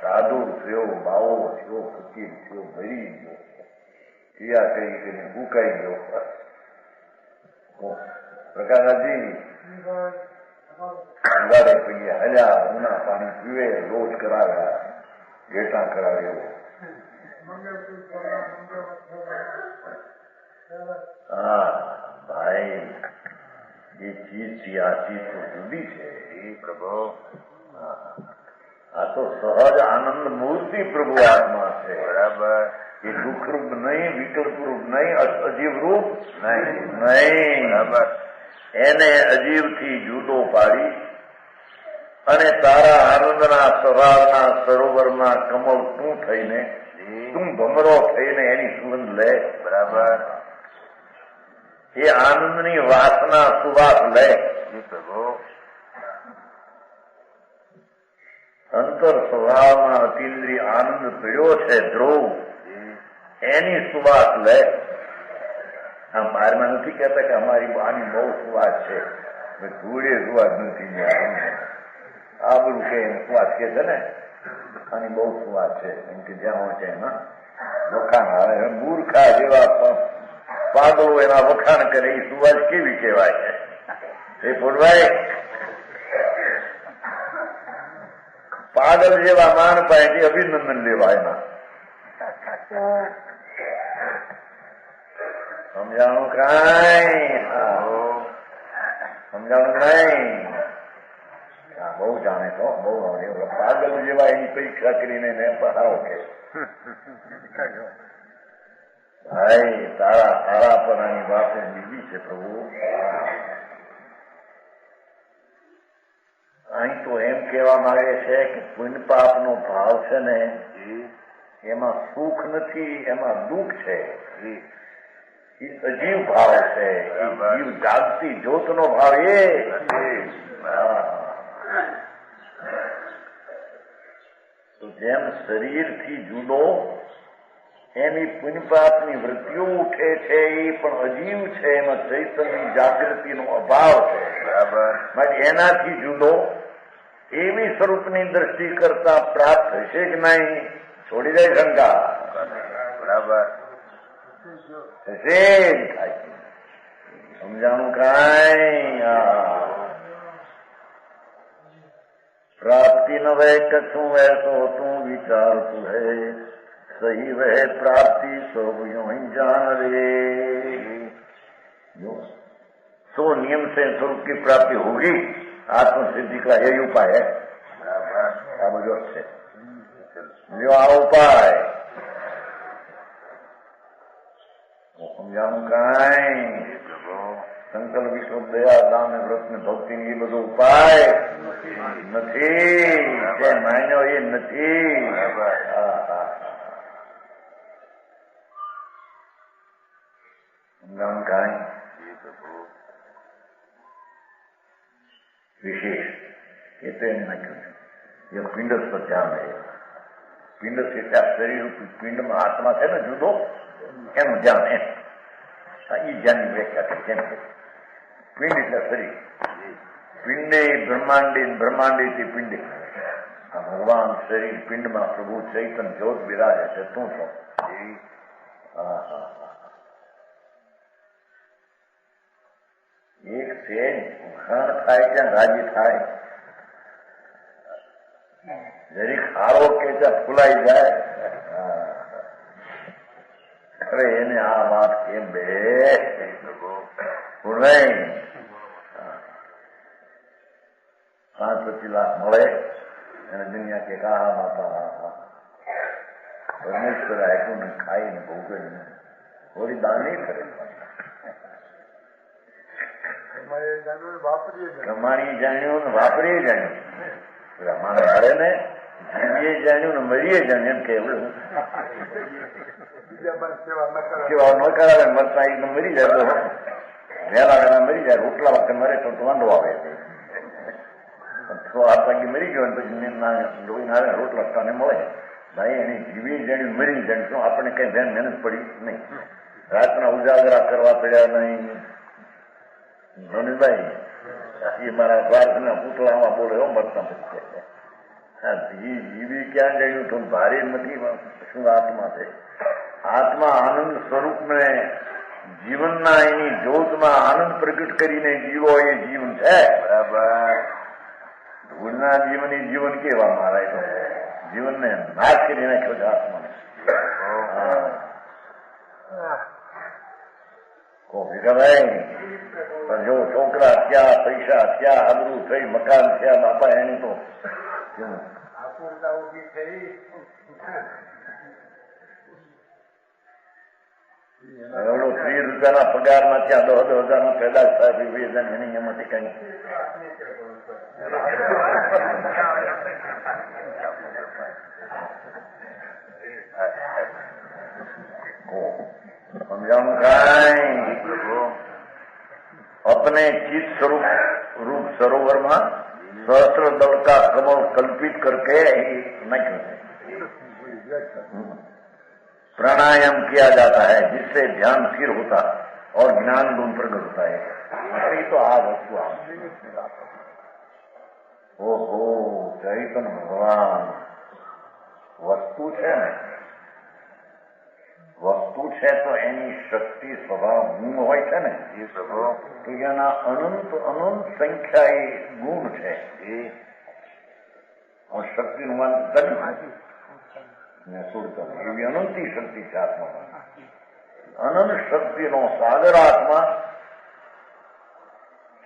સાધુ થયો, બાવો થયો, ફકીર થયો, ભરી ગયો, ક્રિયા કરી કરીને ઉકાઈ ગયો. પ્રકાશજી ઉગાડે પીએ હલ્યા, ઉના પાણી પીવે, રોજ કરાવ્યા, ઘેટા કરાવ્યો. હા ભાઈ એ ચીજ થી આ ચીજ તો જુદી છે. પ્રભુ આ તો સહજ આનંદ મૂર્તિ પ્રભુ આત્મા છે. બરાબર. એ દુઃખરૂપ નહીં, વિકલ્પરૂપ નહીં, અજીવ રૂપ નહીં. બરાબર. એને અજીવ થી જુદો પાડી અને તારા આનંદના સવારના સરોવરમાં કમળ તું થઈને, તું ભમરો થઈને એની સુગંધ લે. બરાબર. એ આનંદની વાસના સુવાસ લે. અંતર સ્વભાવમાં અતિન્દ્રિય આનંદ પીડ્યો છે ધ્રુવ, એની સુવાસ લે. આમ બહારમાં નથી કહેતા કે અમારી આની બહુ સુવાસ છે, ધૂળે સુવાસ નથી. આ બધું કે સુવાસ કે છે ને, આની બહુ સુવાસ છે એમ કે જ્યાં હોય છે એમાં વખાણ આવે. મૂર્ખા જેવા પાગલો એના વખાણ કરે એ સુવાસ કેવી કહેવાય છે? એ પૂરવાય પાગલ જેવા માન પાસેથી અભિનંદન લેવા એમાં. સમજાણું કાંઈ? સમજાણું નહીં? બહુ જાણે તો બહુ આવડે. પાગલ જેવા એની પરીક્ષા કરીને ને પહાડો કે ભાઈ તારા તારા પર આની વાતો બીજી છે પ્રભુ. અહીં તો એમ કહેવા માંગે છે કે પુણ્ય પાપનો ભાવ છે ને એમાં સુખ નથી, એમાં દુઃખ છે. એ અજીવ ભાવ છે, જીવ જાગતી જ્યોતનો ભાવ. એ તો જેમ શરીરથી જુદો એની પુણ્યપાપની વૃત્તિઓ ઉઠે છે, એ પણ અજીવ છે, એમાં ચૈતન્યની જાગૃતિનો અભાવ છે. બરાબર. એનાથી જુદો એવી સ્વરૂપની દ્રષ્ટિ કરતા પ્રાપ્ત થશે કે નહીં? છોડી દે શંકા. બરાબર થશે જ થાય. સમજાણું કાંઈ? प्राप्ति न वह कछू ऐसो तू विचार तू है, सही वह प्राप्ति सब यूं ही जान रे. सो नियम से स्वरूप की प्राप्ति होगी. आत्म सिद्धि का यही उपाय है. समझो से जो आ उपाय समझाणું કાંઈ? સંકલ્પ વિશ્વ દયા દાન વ્રત ને ભક્તિ એ બધો ઉપાય નથી. જે માન્યો એ નથી. સમજાણું કાંઈ? વિશેષ એ તો એમ નાખ્યું છે. એ પિંડ પર ધ્યાન રહે. પિંડ એટલે શરીર પિંડમાં આત્મા છે ને જુદો, એનું ધ્યાન. એમ એ ધ્યાનની વ્યાખ્યા છે. કેમ કે પિંડ એટલે શરીર. પિંડે બ્રહ્માંડી, બ્રહ્માંડીથી પિંડી. આ ભગવાન શરીર પિંડમાં પ્રભુ ચૈતન્ય જ્યોત બિરાજે છે. તું છો. એક છે ઘણ થાય ત્યાં રાજી થાય, જરી ખારો કે ત્યાં ફૂલાઈ જાય. અરે એને આ વાત કેમ બે નહીં? 5-25 લાખ મળે અને દુનિયા કે હા માતા પરમેશ્વર આપ્યું ને ખાઈને ભોગવે ને થોડી દાન નહીં કરે. કમાણી જાણ્યું ને વાપરીએ જાણ્યું. મારે મળે ને જીવીએ જાણ્યું ને મરીએ જાણ્યું. એમ કેવું સેવા ન કરાવે મરતા એકદમ મરી જાય. વહેલા વહેલા મરી જાય. રોટલા વખતે મરે તો વાંધો આવે. 6-8 વાગે મરી ગયો પછી લોહી આવે રોટલા તને મળે. ભાઈ એને જીવી જાણ્યું મરી જાણ્યું આપણને કઈ ધ્યાન મહેનત પડી નહીં. રાતના ઉજાગરા કરવા પડ્યા નહીં. ધોનીભાઈ એ મારા પ્રાર્થના પૂતળામાં બોલે એવો મરતા પછી જીવી ક્યાં જાણ્યું તો ભારે નથી. શું આત્મા છે? આત્મા આનંદ સ્વરૂપને જીવનના એની જ્યોતમાં આનંદ પ્રગટ કરીને જીવો એ જીવન છે. બરાબર. ધૂળના જીવન એ જીવન કેવા મારાય તો જીવનને નાશ કરી નાખ્યો છે આત્માને. ભાઈ પણ જો છોકરા થયા, પૈસા થયા, આબરૂ થઈ, મકાન થયા, બાપા એની તો એવડો 30 રૂપિયાના પગારમાં ત્યાં 10,000 પેદા થાય. વિવેચન એની એમાંથી કઈ સમજાવું કાંઈ? अपने चित स्वरूप रूप सरोवर में सहस्त्र दल का कमल कल्पित करके नहीं करते। प्राणायाम किया जाता है जिससे ध्यान स्थिर होता और ज्ञान गुण प्रकट होता है। ये तो आ वस्तु ओहो चैतन्य भगवान वस्तु है ने वस्तु है तो एनी शक्ति स्वभाव गुण હોય છે ને એ સ્વભાવ તો એના અનંત અનંત સંખ્યા એ ગુણ છે એ શક્તિનું વાન ધન ને સુરતા એવી અનંતી શક્તિ છે આત્મામાં અનંત શક્તિનો સાગર આત્મા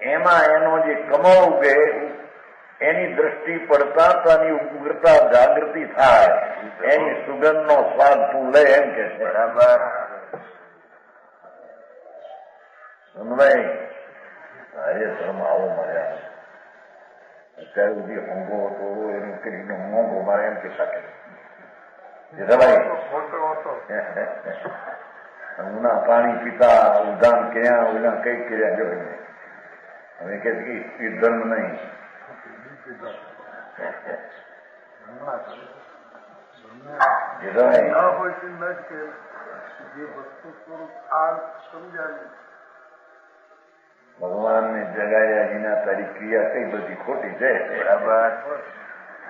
એમાં એનો જે કમળ ઉગે એની દ્રષ્ટિ પડતા તેની ઉગ્રતા જાગૃતિ થાય એની સુગંધનો સ્વાદ તું લે એમ કે છે બરાબર સમજાય અરે ધર્મ આવો મળ્યા અત્યાર સુધી હોંગો હતો એનું કરીને મોંઘો મારે એમ કે શકે ઉના પાણી પીતા ઉદાન ક્યાં ઉના કઈ કર્યા જોઈને હવે કે ધર્મ નહીં ભગવાન ને જગાયા વિના તારી ક્રિયા કઈ બધી ખોટી છે બરાબર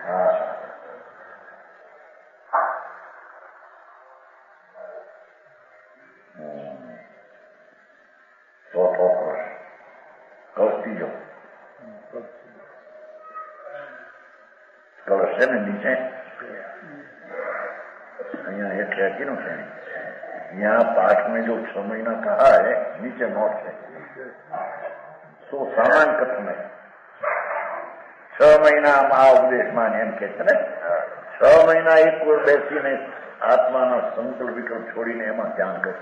હા ચોથો પ્રશ્ન કસ્તીજો कलश है ना नीचे यहाँ एक क्यों है यहाँ पाठ में जो 6 महीना कहा है नीचे नोट है तो सामान्य कथन है 6 महीना आ उपदेश मान एम कहते ने 6 महीना एक और बैसी ने आत्मा ना संकल्प विकल्प छोड़ी ने एम ध्यान कर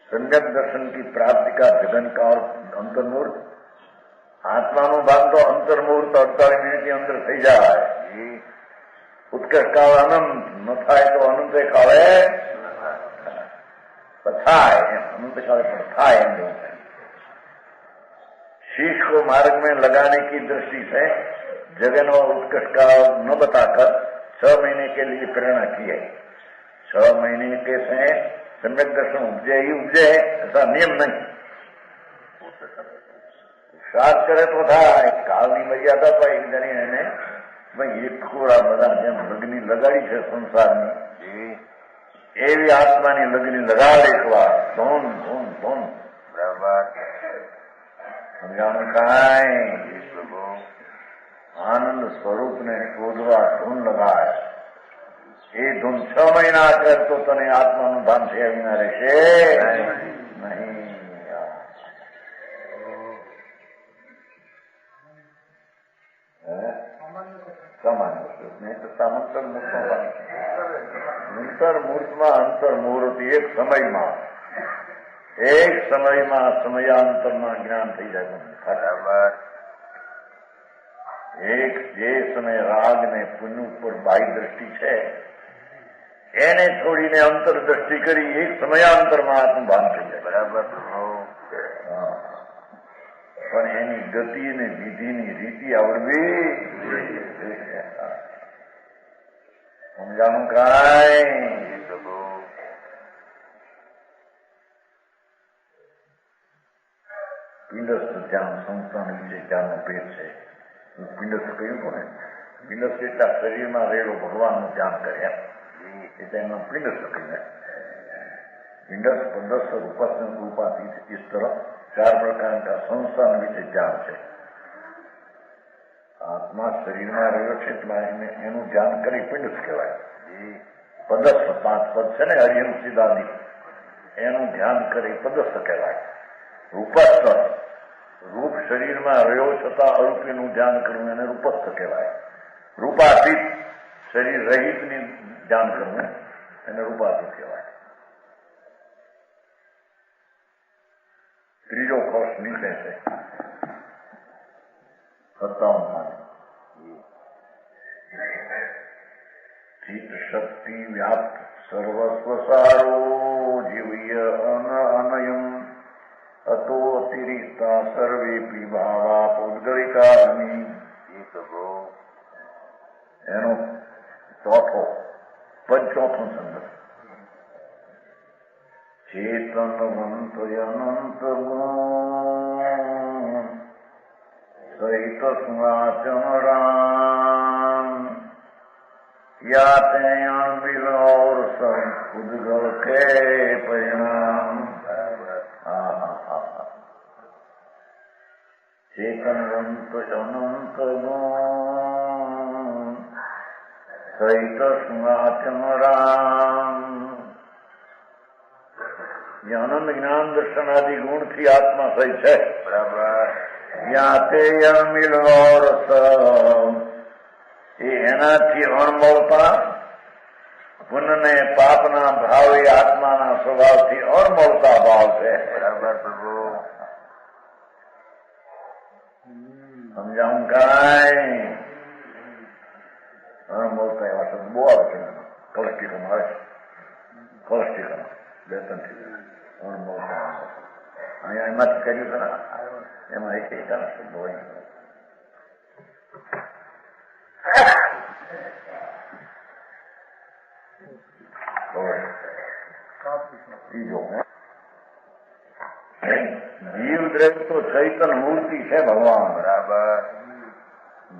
सम्यक दर्शन की प्राप्ति का जगन का और अंतर्मूर्त આત્માનો ભાગ તો અંતર્મુહૂર્ત 48 મિનિટની અંદર થઈ જાય ઉત્કર્ષ કાળ અનંત ન થાય તો અનંત કાળે થાય अनंत काल पर था शीश को मार्ग में लगाने की दृष्टि से जगन और उत्कर्ष का न बताकर 6 महीने के लिए प्रेरणा की है। 6 महीने के से सम्यक दर्शन उपजे ही उपजे है ऐसा नियम नहीं। श्राद्ध करे तो था कालनी मर्यादा पर एक जनी એને એક ખોરા બધા જેમ લગ્ની લગાડી છે સંસારની એવી આત્માની લગ્ની લગાડ એકવાર ધોન ધોન ધોન બરાબર સમજાણું કાંઈ આનંદ સ્વરૂપને શોધવા ધૂન લગાડ એ ધૂન 6 મહિના કરતો તને આત્માનું ભાન થયા વિના રહેશે નહીં। સામાન્ય નહીં તો સામંતર મૂર્તમાં અંતર મૂર્તમાં અંતર મુહૂર્ત એક સમયમાં સમયાંતરમાં જ્ઞાન થઈ જાય બરાબર। એક જે સમય રાગ ને પુણ્ય ઉપર બાહ્ય દ્રષ્ટિ છે એને છોડીને અંતર દ્રષ્ટિ કરી એક સમયાંતરમાં આત્મભાન થઈ જાય બરાબર। પણ એની ગતિ ને વિધિની રીતિ આવડવી સમજાણું કાંઈ પિંડસ્થ ધ્યાન સંસ્થાન વિશે ધ્યાનનો ભેદ છે। પિંડસ્થ કહ્યું કોને પિંડસ્થ એટલા શરીરમાં રહેલો ભગવાનનું ધ્યાન કરે એટલે એમનો પિંડસ્થ કહીને पिंडस्थ पंडस्थ रूपस्थ रूपातीत इस तरह 4 प्रकार का संस्थान विषय ज्ञान है। आत्मा शरीर में रह्यो छे एनु ध्यान करी पिंडस्थ कहवाय। पदस्थ 5 पद छे ने हरियम सिद्धांति एनु ध्यान करी पदस्थ कहवाय। रूपस्थ रूप शरीर में रह्यो छता अरूपीनु ध्यान करवुं एने रूपस्थ कहवाय। रूपातीत शरीर रहित नी ध्यान करवुं एने रूपातीत कहवाय। ત્રીજો કોષ નીચે છે 57 ચિત્ત શક્તિ વ્યાપ્ત સર્વસ્વ સારો જીવ્ય અનયમ અતો અતિરિક્તા સર્વેપી ભાવા પૌદ્ગલિકાની. એનો ચોથો ચોથો સંદર્ભ. ચેતનવંત અનંત ગુણ સહિત સુવાચન રામ याते अणबिल और सब उद्गल के परिणाम. चेतनवंत अनंत गुण सहित सुनाचन राम. ये आनंद ज्ञान दर्शन आदि गुण थी आत्मा सही है. बराबर. याते अणबिल और सब એ એનાથી અણમોળતા પુણ્યને પાપના ભાવ એ આત્માના સ્વભાવથી અણમોળતા ભાવ છે. બરાબર પ્રભુ. સમજાવું કાંઈ અણમોળતા એવા શબ્દ બહુ આવે છે. કોલેસ્ટિકમ આવે છે. કોલેસ્ટિકમ બે ત્રણ અણમોળતા અહીંયા એમાંથી કર્યું છે ને એમાં એક એકાના શબ્દ હોય. જીવ દ્રવ્ય તો ચૈતન મૂર્તિ છે ભગવાન. બરાબર.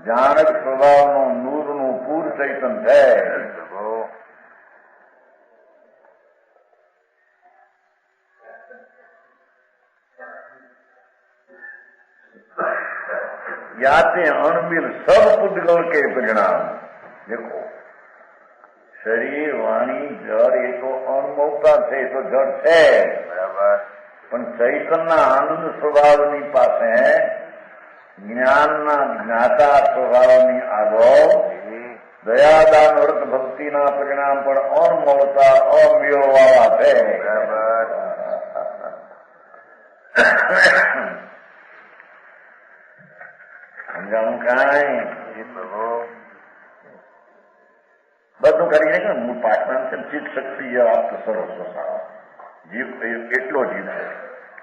જાણક સ્વભાવનું નૂરનું પૂર ચૈતન છે. याते अणबिल सब पुद्गल के परिणाम. देखो शरीर वाणी जड़ ये तो अणमोता છે, એ તો જડ છે. બરાબર. પણ ચૈતનના આનંદ સ્વભાવની પાસે જ્ઞાનના જ્ઞાતા સ્વભાવની આગળ દયાદાન વ્રત ભક્તિના પરિણામ પણ અણમોળતા અમિયોવાળા છે. બરાબર. સમજાવું કાંઈ બધું કરીને કે હું પાટણ છે ચિત્ત શક્તિ આપતો સર્વસ્વ સારો જીવ એટલો જીવ છે.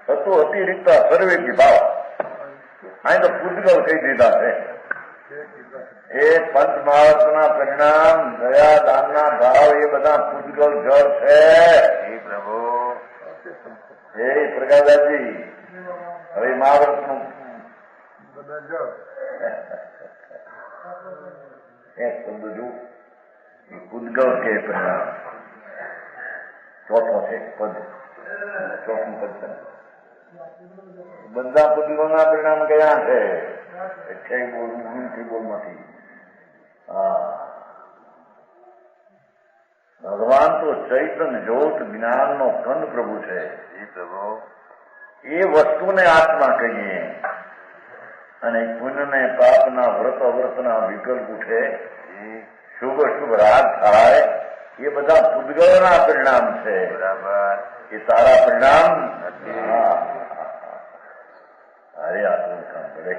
હતો અતિરિક્ત સર્વે ભાવ અહીં તો પૂજગલ કહી દીધા છે. એ પંચમહાત્મના પરિણામ દયા દાનના ભાવ એ બધા પૂજગલ જળ છે. પ્રભુ હે પ્રકાશદાસજી હવે મહાભારતનું એક શબ્દ જો પૂજગલ કે પરિણામ ચોથો છે પદ. ચોથું પદ છે. બધા પૂજગલના પરિણામ કયા છે? અઠ્યાવી બોલવું ગુણથી બોલમાંથી. ભગવાન તો ચૈતન જ્યોત જ્ઞાનનો કંદ પ્રભુ છે. એ વસ્તુને આત્મા કહીએ અને પુણ્યને પાપના વ્રત અવ્રતના વિકલ્પ ઉઠે, શુભ શુભ રાગ થાય, એ બધા પૂજગલના પરિણામ છે. બરાબર. એ તારા પરિણામ અરે આટલું કામ કરે.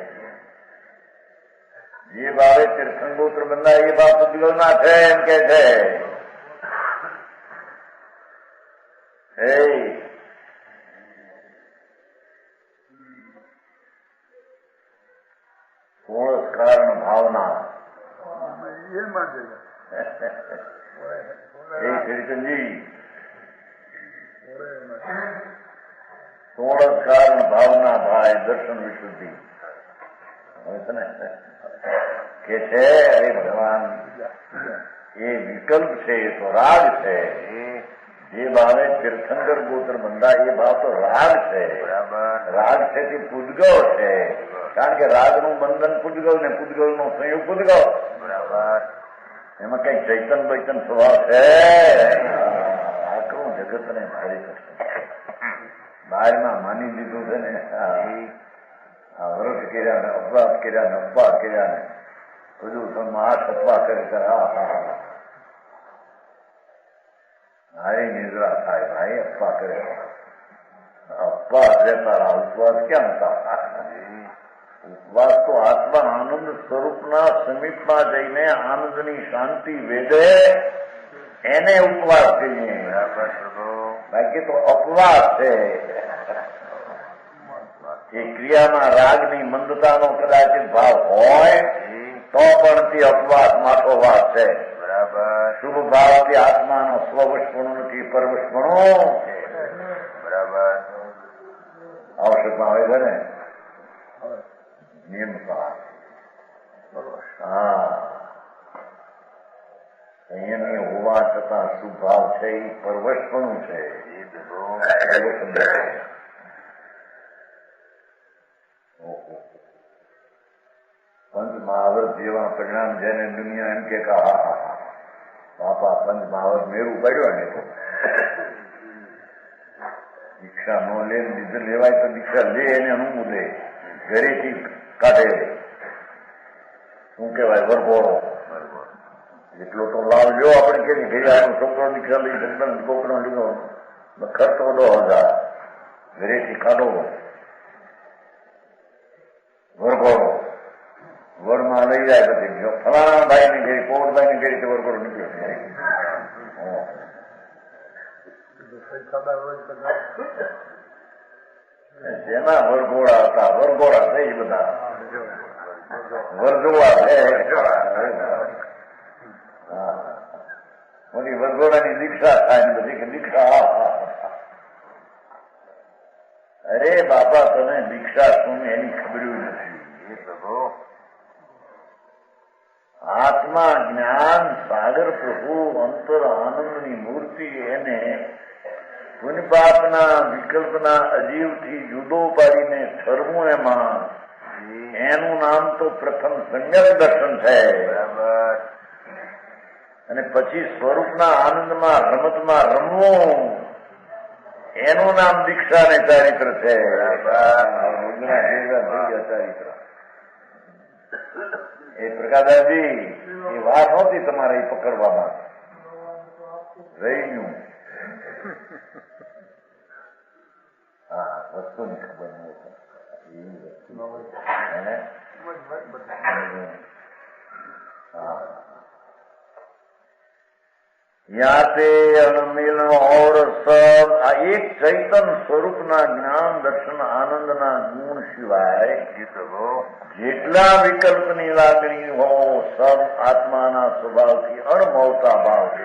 જે ભાવે તીર્થંગોત્ર બંધા એ ભાવ પૂજગલના છે એમ કે છે. પૂર્ણ કારણ ભાવના કીર્તનજી પૂર્ણ કારણ ભાવના ભાઈ દર્શન વિશુદ્ધિ કે છે. અરે ભગવાન એ વિકલ્પ છે, એ તો રાગ છે. જે ભાવે તીર્થંકર ગોત્ર બંધા એ ભાવ તો રાગ છે. રાગ છે તે પૂજગલ છે. કારણ કે રાગનું બંધન પૂજગલ ને પૂજગલ નો સંયોગ પૂજગલ. બરાબર. એમાં કઈ ચૈતન બૈતન સ્વભાવ છે? આખું જગત ને ભારી કરશે. બહારમાં માની દીધું છે ને વ્રત કર્યા ને અપવાદ કર્યા ને અપવાદ કર્યા ને બધું હાથ અપવા કરે. હારી નિદ્રા થાય ભાઈ અપવા કરે. અપવાદ છે તારા, ઉપવાસ ક્યાં હતા? ઉપવાસ તો આત્મા આનંદ સ્વરૂપના સમીપમાં જઈને આનંદની શાંતિ વેદે એને ઉપવાસ કહીએ. બાકી તો અપવાસ છે. એ ક્રિયામાં રાગની મંદતાનો કદાચિત ભાવ હોય તો પણ તે અપવાદ માથો વાત છે. બરાબર. શુભ ભાવથી આત્માનો સ્વવશપણું નથી, પરવશપણું. બરાબર. આવશ્યકમાં આવે છે ને નિયમ. હા, અહીંયાની હોવા છતાં શુભાવ છે એ પરવશપણું છે. પંચ મહાવત જેવા પરિણામ જેને દુનિયા એમ કે બાપા પંચ મહાવત મેરું પડ્યો ને તો દીક્ષા નો લે લીધે લેવાય તો દીક્ષા લે એને અનુભવ દે, ઘરેથી કાઢે. શું કેવાય? વરઘોડો. એટલો તો લાભ લ્યો. આપણે કે ઘરે છોકરો દીક્ષા લઈ છોકરો લીધો ખર્ચો 10,000, ઘરેથી કાઢો વરઘોડો. વરમાં લઈ જાય પછી ફલાણા ભાઈ ની ઘડી પોવરભાઈ ની ઘડી વરઘોડો નીકળ્યો. જેના વરઘોડા હતા વરઘોડા થઈ બધા વરઘોડા મોટી વરઘોડાની દીક્ષા થાય ને બધી કે દીક્ષા. અરે બાપા તમે દીક્ષા શું એની ખબર નથી. આત્મા જ્ઞાન સાગર પ્રભુ અંતર આનંદની મૂર્તિ એને પુનિપાપના વિકલ્પના અજીવથી જુદો પાડીને ઠરવું એમાં એનું નામ તો પ્રથમ સંયમ દર્શન છે. બરાબર. અને પછી સ્વરૂપના આનંદમાં રમતમાં રમવું એનું નામ દીક્ષા ને ચારિત્ર છે. ચારિત્ર એ પ્રકાશજી એ વાત નહોતી તમારે એ પકડવામાં રહી ગયું. હા, વસ્તુની ખબર યાતે અણમિલ ઓર સબ આ એક ચૈતન સ્વરૂપના જ્ઞાન દર્શન આનંદના ગુણ સિવાય જેટલા વિકલ્પની લાગણી હો સબ આત્માના સ્વભાવથી અણમોળતા ભાવ છે.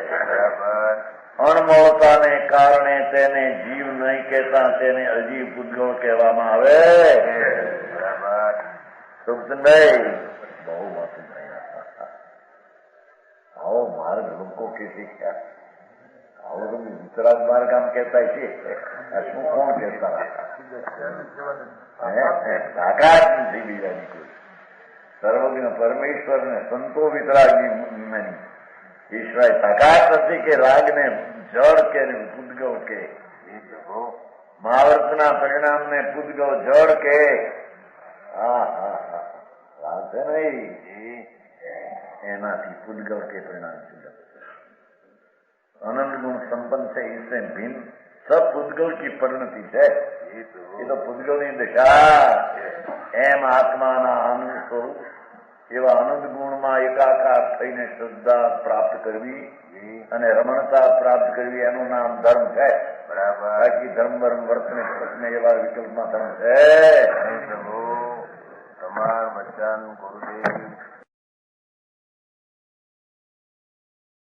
અણમોળતાને કારણે તેને જીવ નહીં કહેતા, તેને અજીવ પૂતગળ કહેવામાં આવે. સુખચંદભાઈ બહુ માથું આવો માર્ગ લોકો કે શીખ્યા. આવો તો વિતરાગ માર્ગ આમ કહેતા છે. શું કોણ કહેતા? તાકાત નથી બીજાની કોઈ. સર્વજ્ઞ પરમેશ્વર ને સંતો વિતરાગની ઈશ્વર તાકાત નથી કે રાગને જળ કે પૂતગળ કે મહાવર્તના પરિણામને પૂતગળ જળ કે. હા હા હા, રાગ છે નહીં એનાથી પૂતગળ के परिणाम से आनंद गुण संपन्न से इससे भिन्न सब पूतगल की परिणति है. ये तो पूतगल ની દશા. એમ આત્માના આનંદ સ્વરૂપ એવા આનંદ ગુણમાં એકાકાર થઈને શ્રદ્ધા પ્રાપ્ત કરવી અને રમણતા પ્રાપ્ત કરવી એનું નામ ધર્મ છે. બરાબર. બાકી ધર્મ વર્મ વર્તને પ્રશ્ન એવા વિકલ્પમાં ધર્મ છે. તમારા બચ્ચાનું ગુરુદેવ